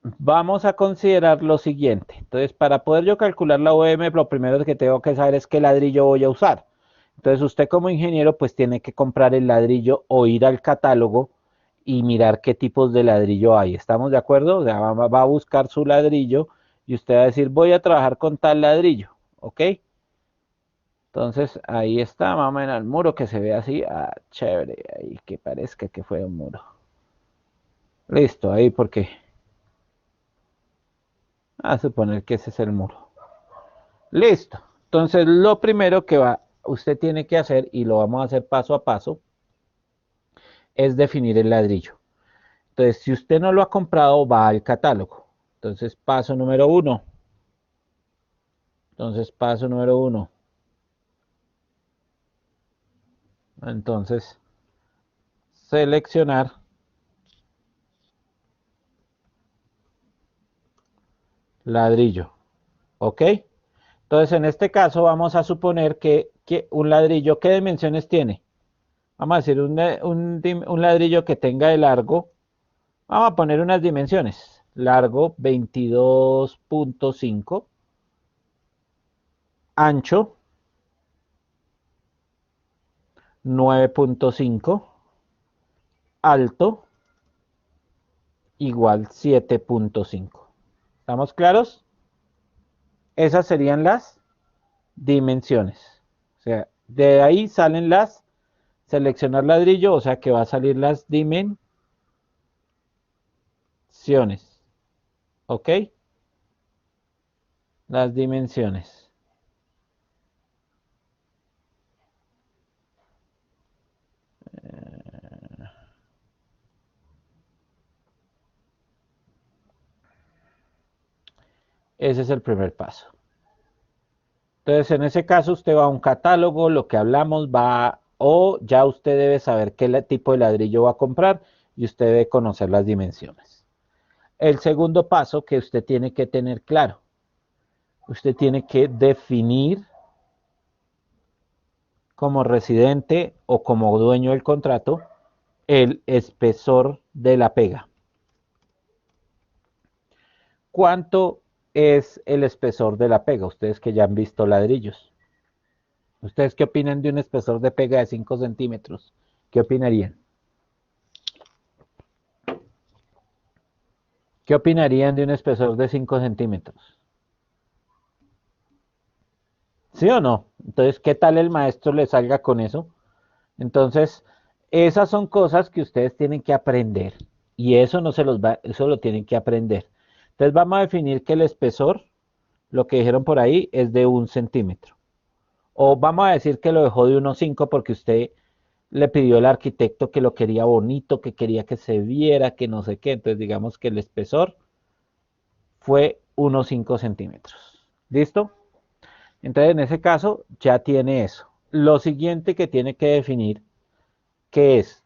vamos a considerar lo siguiente. Entonces, para poder yo calcular la VM, lo primero que tengo que saber es qué ladrillo voy a usar. Entonces, usted como ingeniero, pues tiene que comprar el ladrillo o ir al catálogo y mirar qué tipos de ladrillo hay. ¿Estamos de acuerdo? O sea, va a buscar su ladrillo y usted va a decir, voy a trabajar con tal ladrillo. ¿Ok? Entonces, ahí está, más o menos el muro que se ve así. Ah, chévere. Ahí que parezca que fue un muro. Listo, ahí porque a suponer que ese es el muro. Listo. Entonces, lo primero que usted tiene que hacer, y lo vamos a hacer paso a paso, es definir el ladrillo. Entonces, si usted no lo ha comprado, va al catálogo. Entonces, paso número uno. Entonces, paso número uno. Entonces, seleccionar ladrillo. ¿Ok? Entonces, en este caso, vamos a suponer que un ladrillo, ¿qué dimensiones tiene? Vamos a decir un ladrillo que tenga de largo. Vamos a poner unas dimensiones. Largo 22.5. Ancho 9.5. Alto igual 7.5. ¿Estamos claros? Esas serían las dimensiones. O sea, de ahí salen seleccionar ladrillo, o sea que va a salir las dimensiones. ¿Ok? Las dimensiones. Ese es el primer paso. Entonces, en ese caso, usted va a un catálogo, lo que hablamos o ya usted debe saber qué tipo de ladrillo va a comprar y usted debe conocer las dimensiones. El segundo paso que usted tiene que tener claro, usted tiene que definir como residente o como dueño del contrato el espesor de la pega. ¿Cuánto es el espesor de la pega? Ustedes que ya han visto ladrillos. ¿Ustedes qué opinan de un espesor de pega de 5 centímetros? ¿Qué opinarían? ¿Qué opinarían de un espesor de 5 centímetros? ¿Sí o no? Entonces, ¿qué tal el maestro le salga con eso? Entonces, esas son cosas que ustedes tienen que aprender y eso no se los va, eso lo tienen que aprender. Entonces, vamos a definir que el espesor, lo que dijeron por ahí, es de 1 centímetro. O vamos a decir que lo dejó de 1,5 porque usted le pidió al arquitecto que lo quería bonito, que quería que se viera, que no sé qué. Entonces, digamos que el espesor fue 1,5 centímetros. ¿Listo? Entonces, en ese caso, ya tiene eso. Lo siguiente que tiene que definir, que es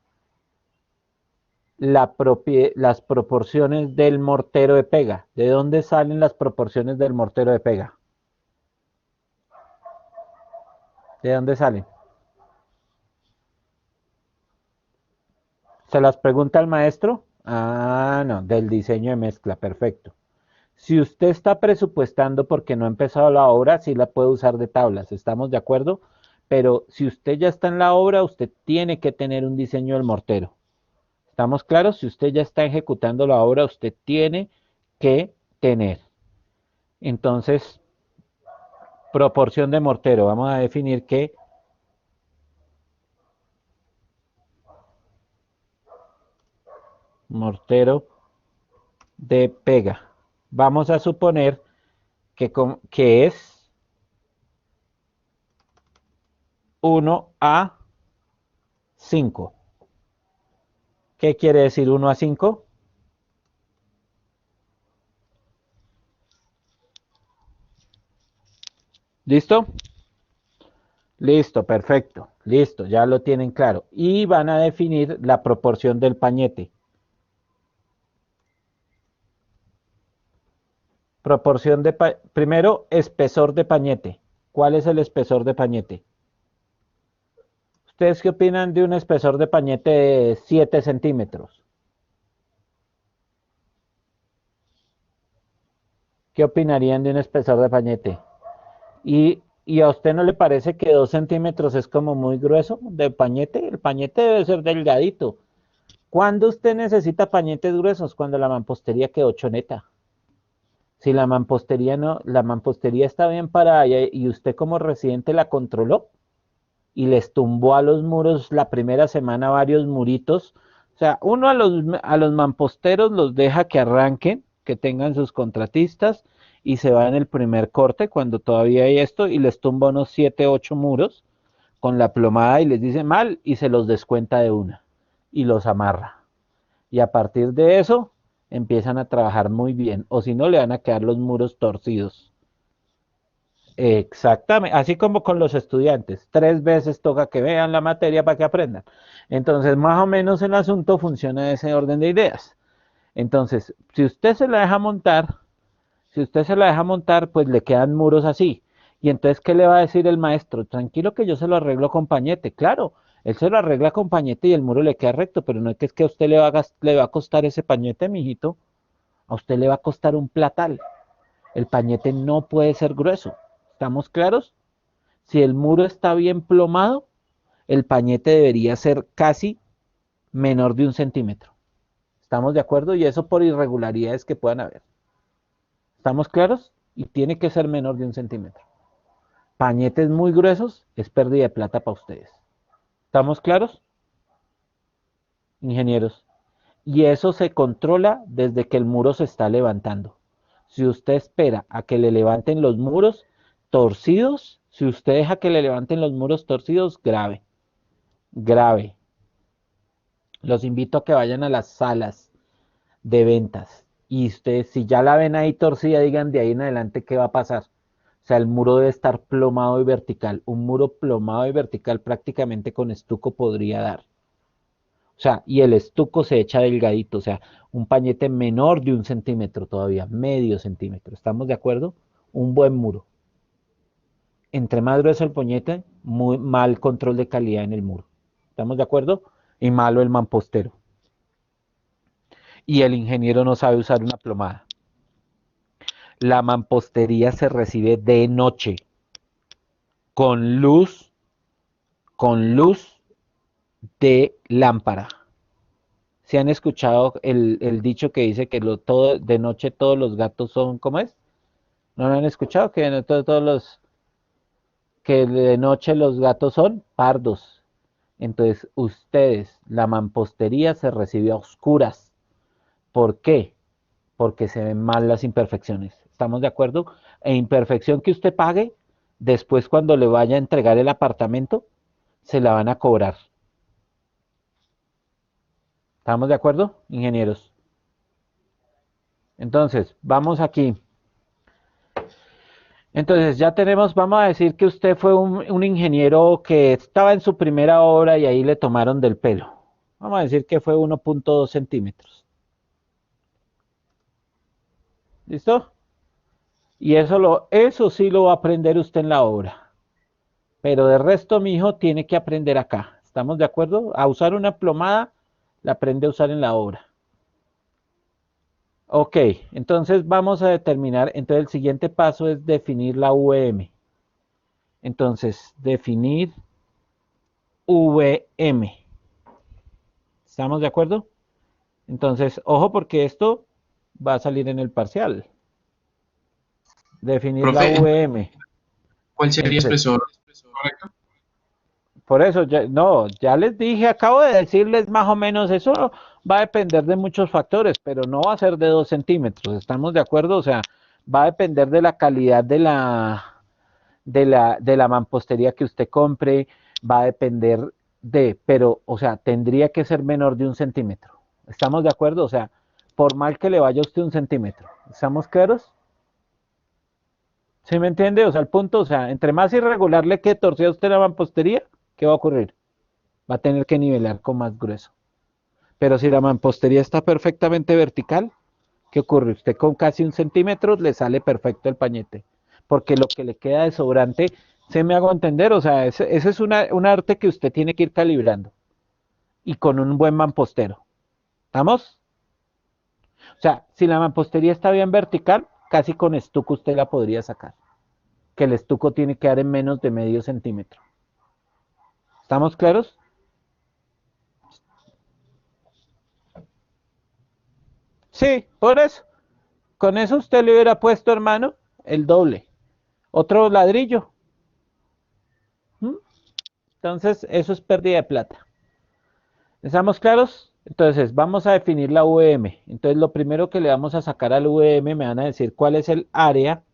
las proporciones del mortero de pega. ¿De dónde salen las proporciones del mortero de pega? ¿De dónde salen? ¿Se las pregunta el maestro? Ah, no, del diseño de mezcla, perfecto. Si usted está presupuestando porque no ha empezado la obra, sí la puede usar de tablas, ¿estamos de acuerdo? Pero si usted ya está en la obra, usted tiene que tener un diseño del mortero. ¿Estamos claros? Si usted ya está ejecutando la obra, usted tiene que tener. Entonces, proporción de mortero. Vamos a definir que mortero de pega. Vamos a suponer que es 1:5. ¿Qué quiere decir 1:5? ¿Listo? Listo, perfecto. Listo, ya lo tienen claro. Y van a definir la proporción del pañete. Primero, espesor de pañete. ¿Cuál es el espesor de pañete? ¿Ustedes qué opinan de un espesor de pañete de 7 centímetros? ¿Qué opinarían de un espesor de pañete? ¿Y a usted no le parece que 2 centímetros es como muy grueso de pañete? El pañete debe ser delgadito. ¿Cuándo usted necesita pañetes gruesos? Cuando la mampostería quedó choneta. Si la mampostería no, la mampostería está bien parada y usted como residente la controló y les tumbó a los muros la primera semana varios muritos. O sea, uno a los mamposteros los deja que arranquen, que tengan sus contratistas y se va en el primer corte cuando todavía hay esto y les tumba unos 7, 8 muros con la plomada y les dice mal y se los descuenta de una y los amarra. Y a partir de eso empiezan a trabajar muy bien o si no le van a quedar los muros torcidos. Exactamente, así como con los estudiantes, 3 veces toca que vean la materia para que aprendan. Entonces, más o menos el asunto funciona de ese orden de ideas. Entonces, si usted se la deja montar, si usted se la deja montar, pues le quedan muros así. Y entonces, ¿qué le va a decir el maestro? Tranquilo que yo se lo arreglo con pañete. Claro, él se lo arregla con pañete y el muro le queda recto, pero no es que a usted le va a costar ese pañete, mijito. A usted le va a costar un platal. El pañete no puede ser grueso. ¿Estamos claros? Si el muro está bien plomado, el pañete debería ser casi menor de 1 centímetro. ¿Estamos de acuerdo? Y eso por irregularidades que puedan haber. ¿Estamos claros? Y tiene que ser menor de 1 centímetro. Pañetes muy gruesos es pérdida de plata para ustedes. ¿Estamos claros, ingenieros? Y eso se controla desde que el muro se está levantando. Si usted espera a que le levanten los muros torcidos, si usted deja que le levanten los muros torcidos, grave, grave. Los invito a que vayan a las salas de ventas y ustedes, si ya la ven ahí torcida, digan de ahí en adelante qué va a pasar. O sea, el muro debe estar plomado y vertical. Un muro plomado y vertical prácticamente con estuco podría dar. O sea, y el estuco se echa delgadito, o sea, un pañete menor de 1 centímetro todavía, medio centímetro. ¿Estamos de acuerdo? Un buen muro. Entre más grueso el pañete, muy mal control de calidad en el muro. ¿Estamos de acuerdo? Y malo el mampostero. Y el ingeniero no sabe usar una plomada. La mampostería se recibe de noche, con luz, con luz de lámpara. ¿Se han escuchado el dicho que dice que de noche todos los gatos son, ¿cómo es? ¿No lo han escuchado? Que de noche todos los... que de noche los gatos son pardos. Entonces, ustedes, la mampostería se recibe a oscuras. ¿Por qué? Porque se ven mal las imperfecciones. ¿Estamos de acuerdo? E imperfección que usted pague, después cuando le vaya a entregar el apartamento, se la van a cobrar. ¿Estamos de acuerdo, ingenieros? Entonces, vamos aquí. Entonces, ya tenemos, vamos a decir que usted fue un ingeniero que estaba en su primera obra y ahí le tomaron del pelo. Vamos a decir que fue 1.2 centímetros. ¿Listo? Y eso sí lo va a aprender usted en la obra. Pero de resto, mi hijo tiene que aprender acá. ¿Estamos de acuerdo? A usar una plomada, la aprende a usar en la obra. Ok, entonces vamos a determinar, entonces el siguiente paso es definir la VM. Entonces, definir VM. ¿Estamos de acuerdo? Entonces, ojo porque esto va a salir en el parcial. Definir la Profe, VM. ¿cuál sería Entonces, espesor? ¿Correcto? por eso, no, ya les dije, acabo de decirles más o menos, eso va a depender de muchos factores, pero no va a ser de 2 centímetros, ¿estamos de acuerdo? O sea, va a depender de la calidad de la mampostería que usted compre, va a depender pero, o sea, tendría que ser menor de 1 centímetro. ¿Estamos de acuerdo? O sea, por mal que le vaya a usted 1 centímetro. ¿Estamos claros? ¿Sí me entiende? O sea, el punto, o sea, entre más irregular le quede torcida a usted la mampostería, ¿qué va a ocurrir? Va a tener que nivelar con más grueso. Pero si la mampostería está perfectamente vertical, ¿qué ocurre? Usted con casi 1 centímetro le sale perfecto el pañete, porque lo que le queda de sobrante, se me hago entender, o sea, ese es un arte que usted tiene que ir calibrando y con un buen mampostero. ¿Estamos? O sea, si la mampostería está bien vertical, casi con estuco usted la podría sacar, que el estuco tiene que dar en menos de medio centímetro. ¿Estamos claros? Sí, por eso. Con eso usted le hubiera puesto, hermano, el doble. Otro ladrillo. ¿Mm? Entonces, eso es pérdida de plata. ¿Estamos claros? Entonces, vamos a definir la VM. Entonces, lo primero que le vamos a sacar al VM, me van a decir cuál es el área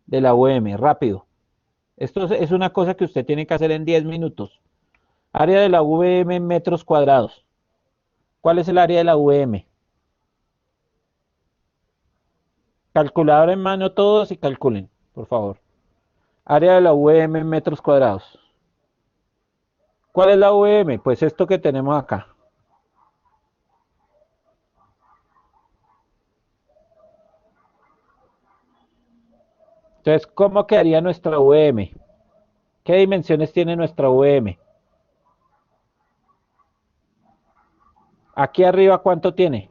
de la VM. Rápido. Esto es una cosa que usted tiene que hacer en 10 minutos. Área de la VM en metros cuadrados. ¿Cuál es el área de la VM? Calculadora en mano todos y calculen, por favor. Área de la VM en metros cuadrados. ¿Cuál es la VM? Pues esto que tenemos acá. Entonces, ¿cómo quedaría nuestra VM? ¿Qué dimensiones tiene nuestra VM? Aquí arriba, ¿cuánto tiene?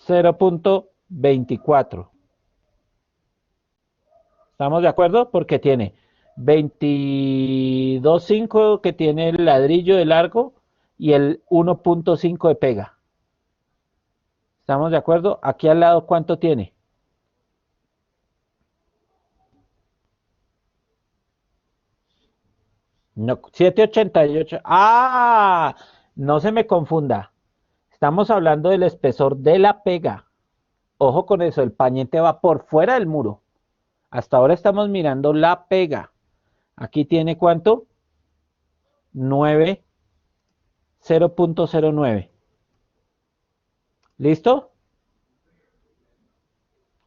0.24. ¿Estamos de acuerdo? Porque tiene 22.5 que tiene el ladrillo de largo y el 1.5 de pega. ¿Estamos de acuerdo? Aquí al lado, ¿cuánto tiene? No, 7.88. ¡Ah! No se me confunda. Estamos hablando del espesor de la pega. Ojo con eso, el pañete va por fuera del muro. Hasta ahora estamos mirando la pega. Aquí tiene ¿cuánto? 9, 0.09. ¿Listo?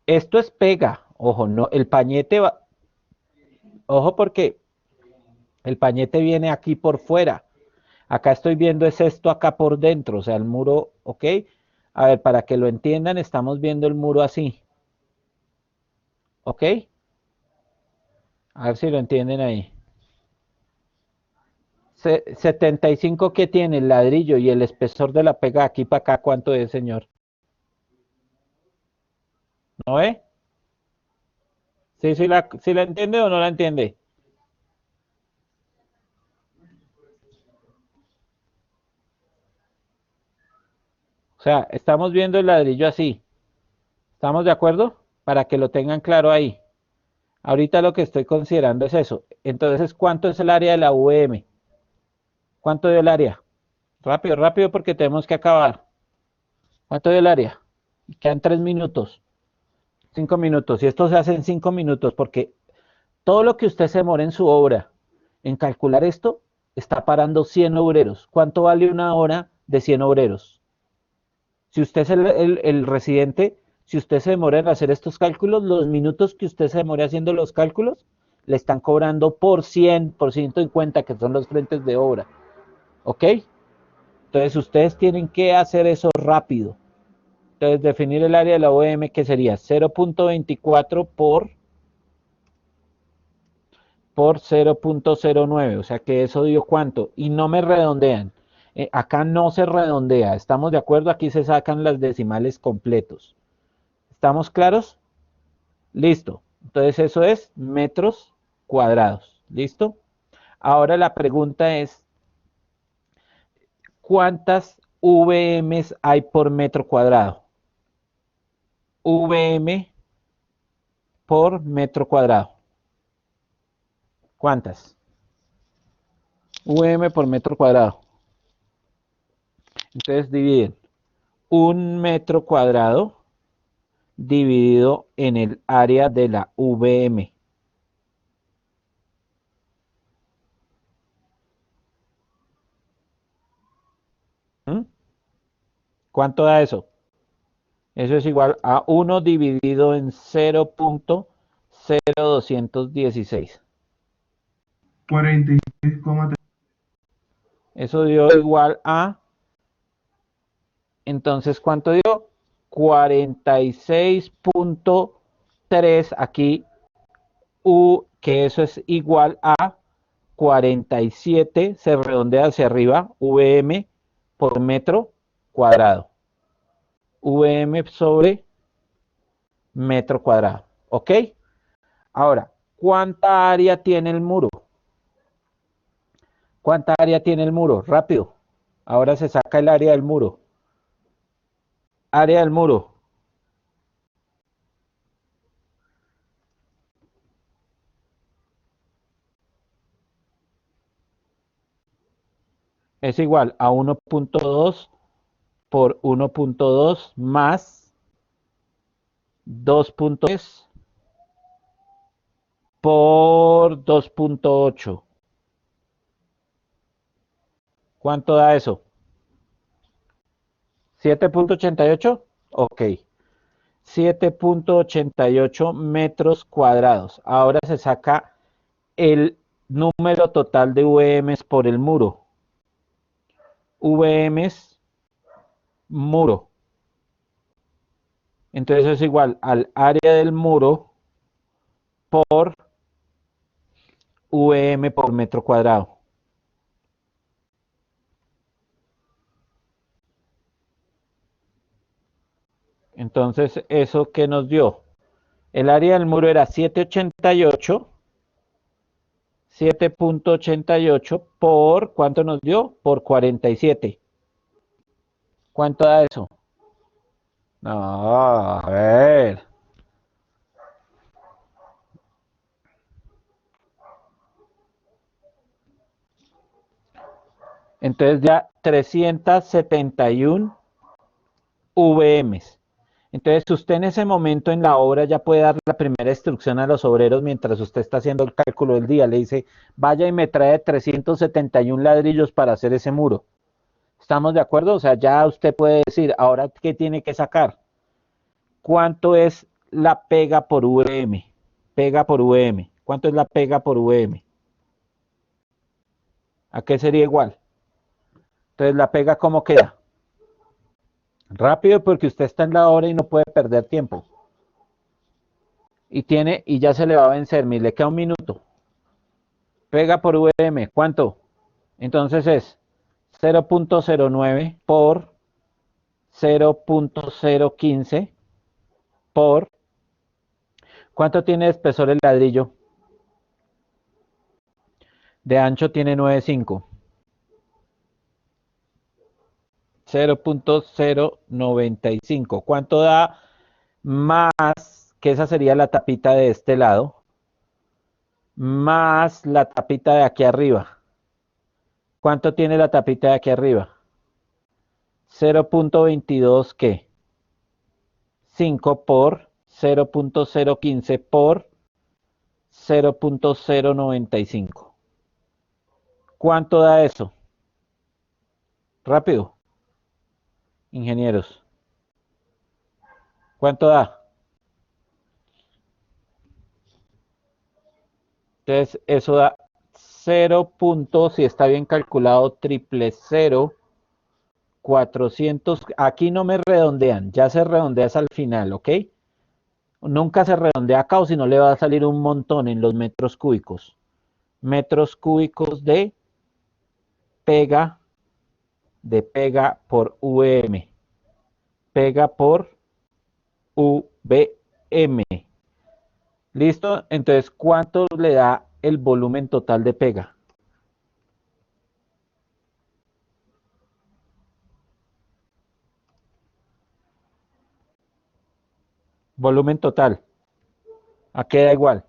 Esto es pega. Ojo, no, el pañete va. Ojo porque el pañete viene aquí por fuera. Acá estoy viendo es esto acá por dentro, o sea, el muro, ¿ok? A ver, para que lo entiendan, estamos viendo el muro así, ¿ok? A ver si lo entienden ahí. 75 que tiene el ladrillo y el espesor de la pega aquí para acá, ¿cuánto es, señor? ¿No ve? ¿Sí, sí la entiende o no la entiende? O sea, estamos viendo el ladrillo así. ¿Estamos de acuerdo? Para que lo tengan claro ahí. Ahorita lo que estoy considerando es eso. Entonces, ¿cuánto es el área de la VM? ¿Cuánto dio el área? Rápido, rápido porque tenemos que acabar. ¿Cuánto dio el área? Quedan 3 minutos, 5 minutos. Y esto se hace en 5 minutos porque todo lo que usted se demore en su obra en calcular esto, está parando 100 obreros. ¿Cuánto vale una hora de 100 obreros? Si usted es el residente, si usted se demora en hacer estos cálculos, los minutos que usted se demore haciendo los cálculos, le están cobrando por 100, por 150, que son los frentes de obra. ¿Ok? Entonces ustedes tienen que hacer eso rápido. Entonces definir el área de la OM que sería 0.24 por 0.09, o sea que eso dio cuánto, y no me redondean. Acá no se redondea, ¿estamos de acuerdo? Aquí se sacan las decimales completos. ¿Estamos claros? Listo. Entonces eso es metros cuadrados. ¿Listo? Ahora la pregunta es, ¿cuántas VMs hay por metro cuadrado? VM por metro cuadrado. ¿Cuántas? VM por metro cuadrado. Entonces dividen un metro cuadrado dividido en el área de la VM. ¿Mm? ¿Cuánto da eso? Eso es igual a 1 dividido en 0.0216. 46,3. Eso dio igual a, entonces, ¿cuánto dio? 46.3 aquí, que eso es igual a 47, se redondea hacia arriba, VM por metro cuadrado. VM sobre metro cuadrado. ¿Ok? Ahora, ¿cuánta área tiene el muro? ¿Cuánta área tiene el muro? Rápido. Ahora se saca el área del muro. Área del muro. Es igual a 1.2 por 1.2 más 2.3 por 2.8. ¿Cuánto da eso? ¿7.88? Ok. 7.88 metros cuadrados. Ahora se saca el número total de VMs por el muro. VMs muro. Entonces es igual al área del muro por VM por metro cuadrado. Entonces, ¿eso qué nos dio? El área del muro era 7.88 por, ¿cuánto nos dio? Por 47. ¿Cuánto da eso? No, a ver. Entonces ya 371 VMs. Entonces usted en ese momento en la obra ya puede dar la primera instrucción a los obreros mientras usted está haciendo el cálculo del día. Le dice, vaya y me trae 371 ladrillos para hacer ese muro. ¿Estamos de acuerdo? O sea, ya usted puede decir, ahora, ¿qué tiene que sacar? ¿Cuánto es la pega por VM? Pega por VM. ¿Cuánto es la pega por VM? ¿A qué sería igual? Entonces, ¿la pega cómo queda? Rápido porque usted está en la hora y no puede perder tiempo. Y ya se le va a vencer, mire, le queda un minuto. Pega por VM, ¿cuánto? Entonces es 0.09 por 0.015 por, ¿cuánto tiene de espesor el ladrillo? De ancho tiene 9.5. 0.095. ¿Cuánto da más, que esa sería la tapita de este lado, más la tapita de aquí arriba. ¿Cuánto tiene la tapita de aquí arriba? 0.22, ¿qué? 5 por 0.015 por 0.095. ¿Cuánto da eso? Rápido, ingenieros. ¿Cuánto da? Entonces, eso da 0. Si está bien calculado, triple 0, 400. Aquí no me redondean, ya se redondea al final, ¿ok? Nunca se redondea acá o si no le va a salir un montón en los metros cúbicos. Metros cúbicos pega, de pega por VM. Pega por VM. ¿Listo? Entonces, ¿cuánto le da el volumen total de pega? Volumen total. ¿A qué da igual?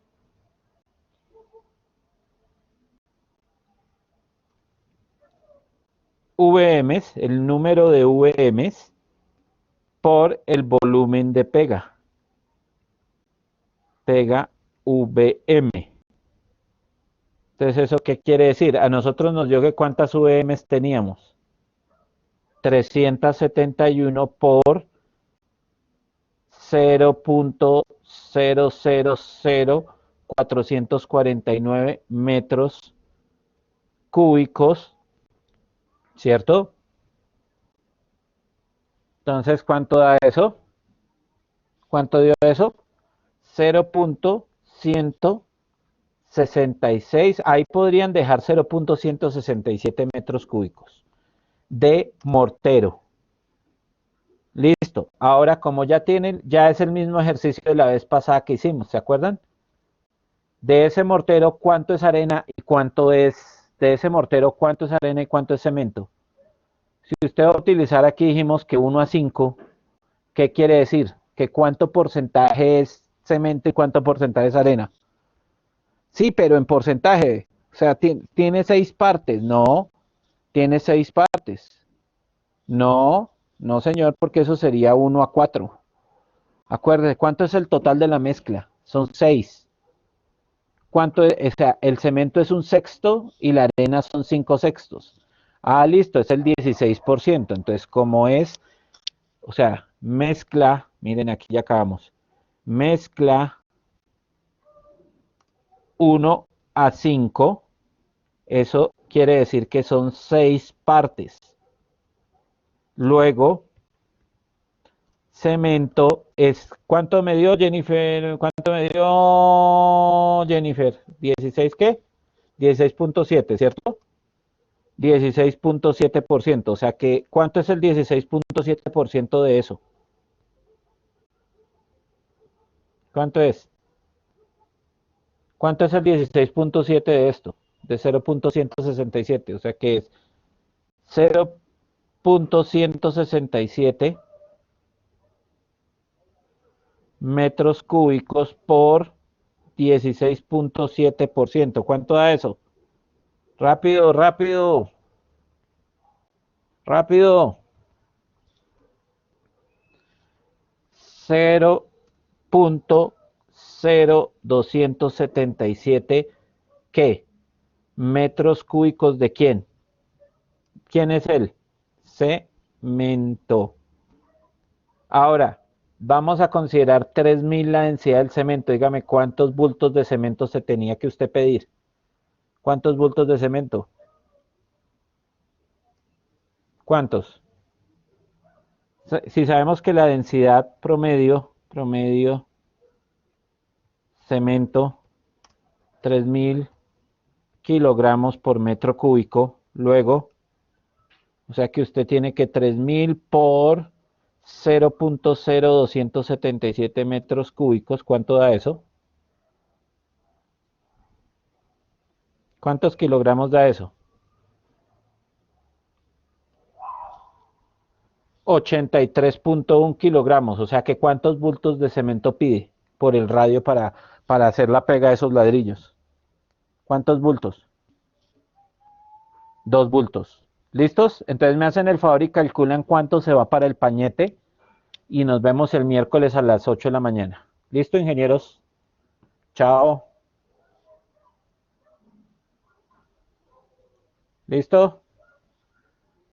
VMs, el número de VMs por el volumen de pega. Pega VM. Entonces, ¿eso qué quiere decir? A nosotros nos dio que cuántas VMs teníamos. 371 por 0.000449 metros cúbicos, ¿cierto? Entonces, ¿cuánto da eso? ¿Cuánto dio eso? 0.166, ahí podrían dejar 0.167 metros cúbicos de mortero. Listo. Ahora, como ya tienen, ya es el mismo ejercicio de la vez pasada que hicimos, ¿se acuerdan? De ese mortero, ¿cuánto es arena y cuánto es, de ese mortero, cuánto es arena y cuánto es cemento? Si usted va a utilizar aquí, dijimos que 1:5, ¿qué quiere decir? Que cuánto porcentaje es cemento y cuánto porcentaje es arena. Sí, pero en porcentaje. O sea, tiene 6 partes. No, tiene 6 partes. No, no señor, porque eso sería 1:4. Acuérdese, ¿cuánto es el total de la mezcla? Son 6. ¿Cuánto es? O sea, el cemento es 1/6 y la arena son 5/6. Ah, listo, es el 16%. Entonces, como es, o sea, mezcla, miren, aquí ya acabamos. Mezcla 1:5. Eso quiere decir que son 6 partes. Luego, cemento es, ¿cuánto me dio Jennifer? ¿Cuánto me dio Jennifer? ¿16 qué? 16.7, ¿cierto? 16.7%. O sea que, ¿cuánto es el 16.7% de eso? ¿Cuánto es? ¿Cuánto es el 16.7 de esto? De 0.167. O sea que es 0.167 metros cúbicos por 16.7%. ¿Cuánto da eso? Rápido, rápido, rápido. 0.0277, ¿qué? Metros cúbicos de quién? ¿Quién es él? Cemento. Ahora, vamos a considerar 3.000 la densidad del cemento. Dígame, ¿cuántos bultos de cemento se tenía que usted pedir? ¿Cuántos bultos de cemento? ¿Cuántos? Si sabemos que la densidad promedio, cemento, 3.000 kilogramos por metro cúbico, luego, o sea que usted tiene que 3.000 por 0.0277 metros cúbicos, ¿cuánto da eso? ¿Cuántos kilogramos da eso? 83.1 kilogramos. O sea que ¿cuántos bultos de cemento pide por el radio para hacer la pega de esos ladrillos? ¿Cuántos bultos? 2 bultos. ¿Listos? Entonces me hacen el favor y calculan cuánto se va para el pañete y nos vemos el miércoles a las 8 de la mañana. ¿Listo, ingenieros? Chao. ¿Listo?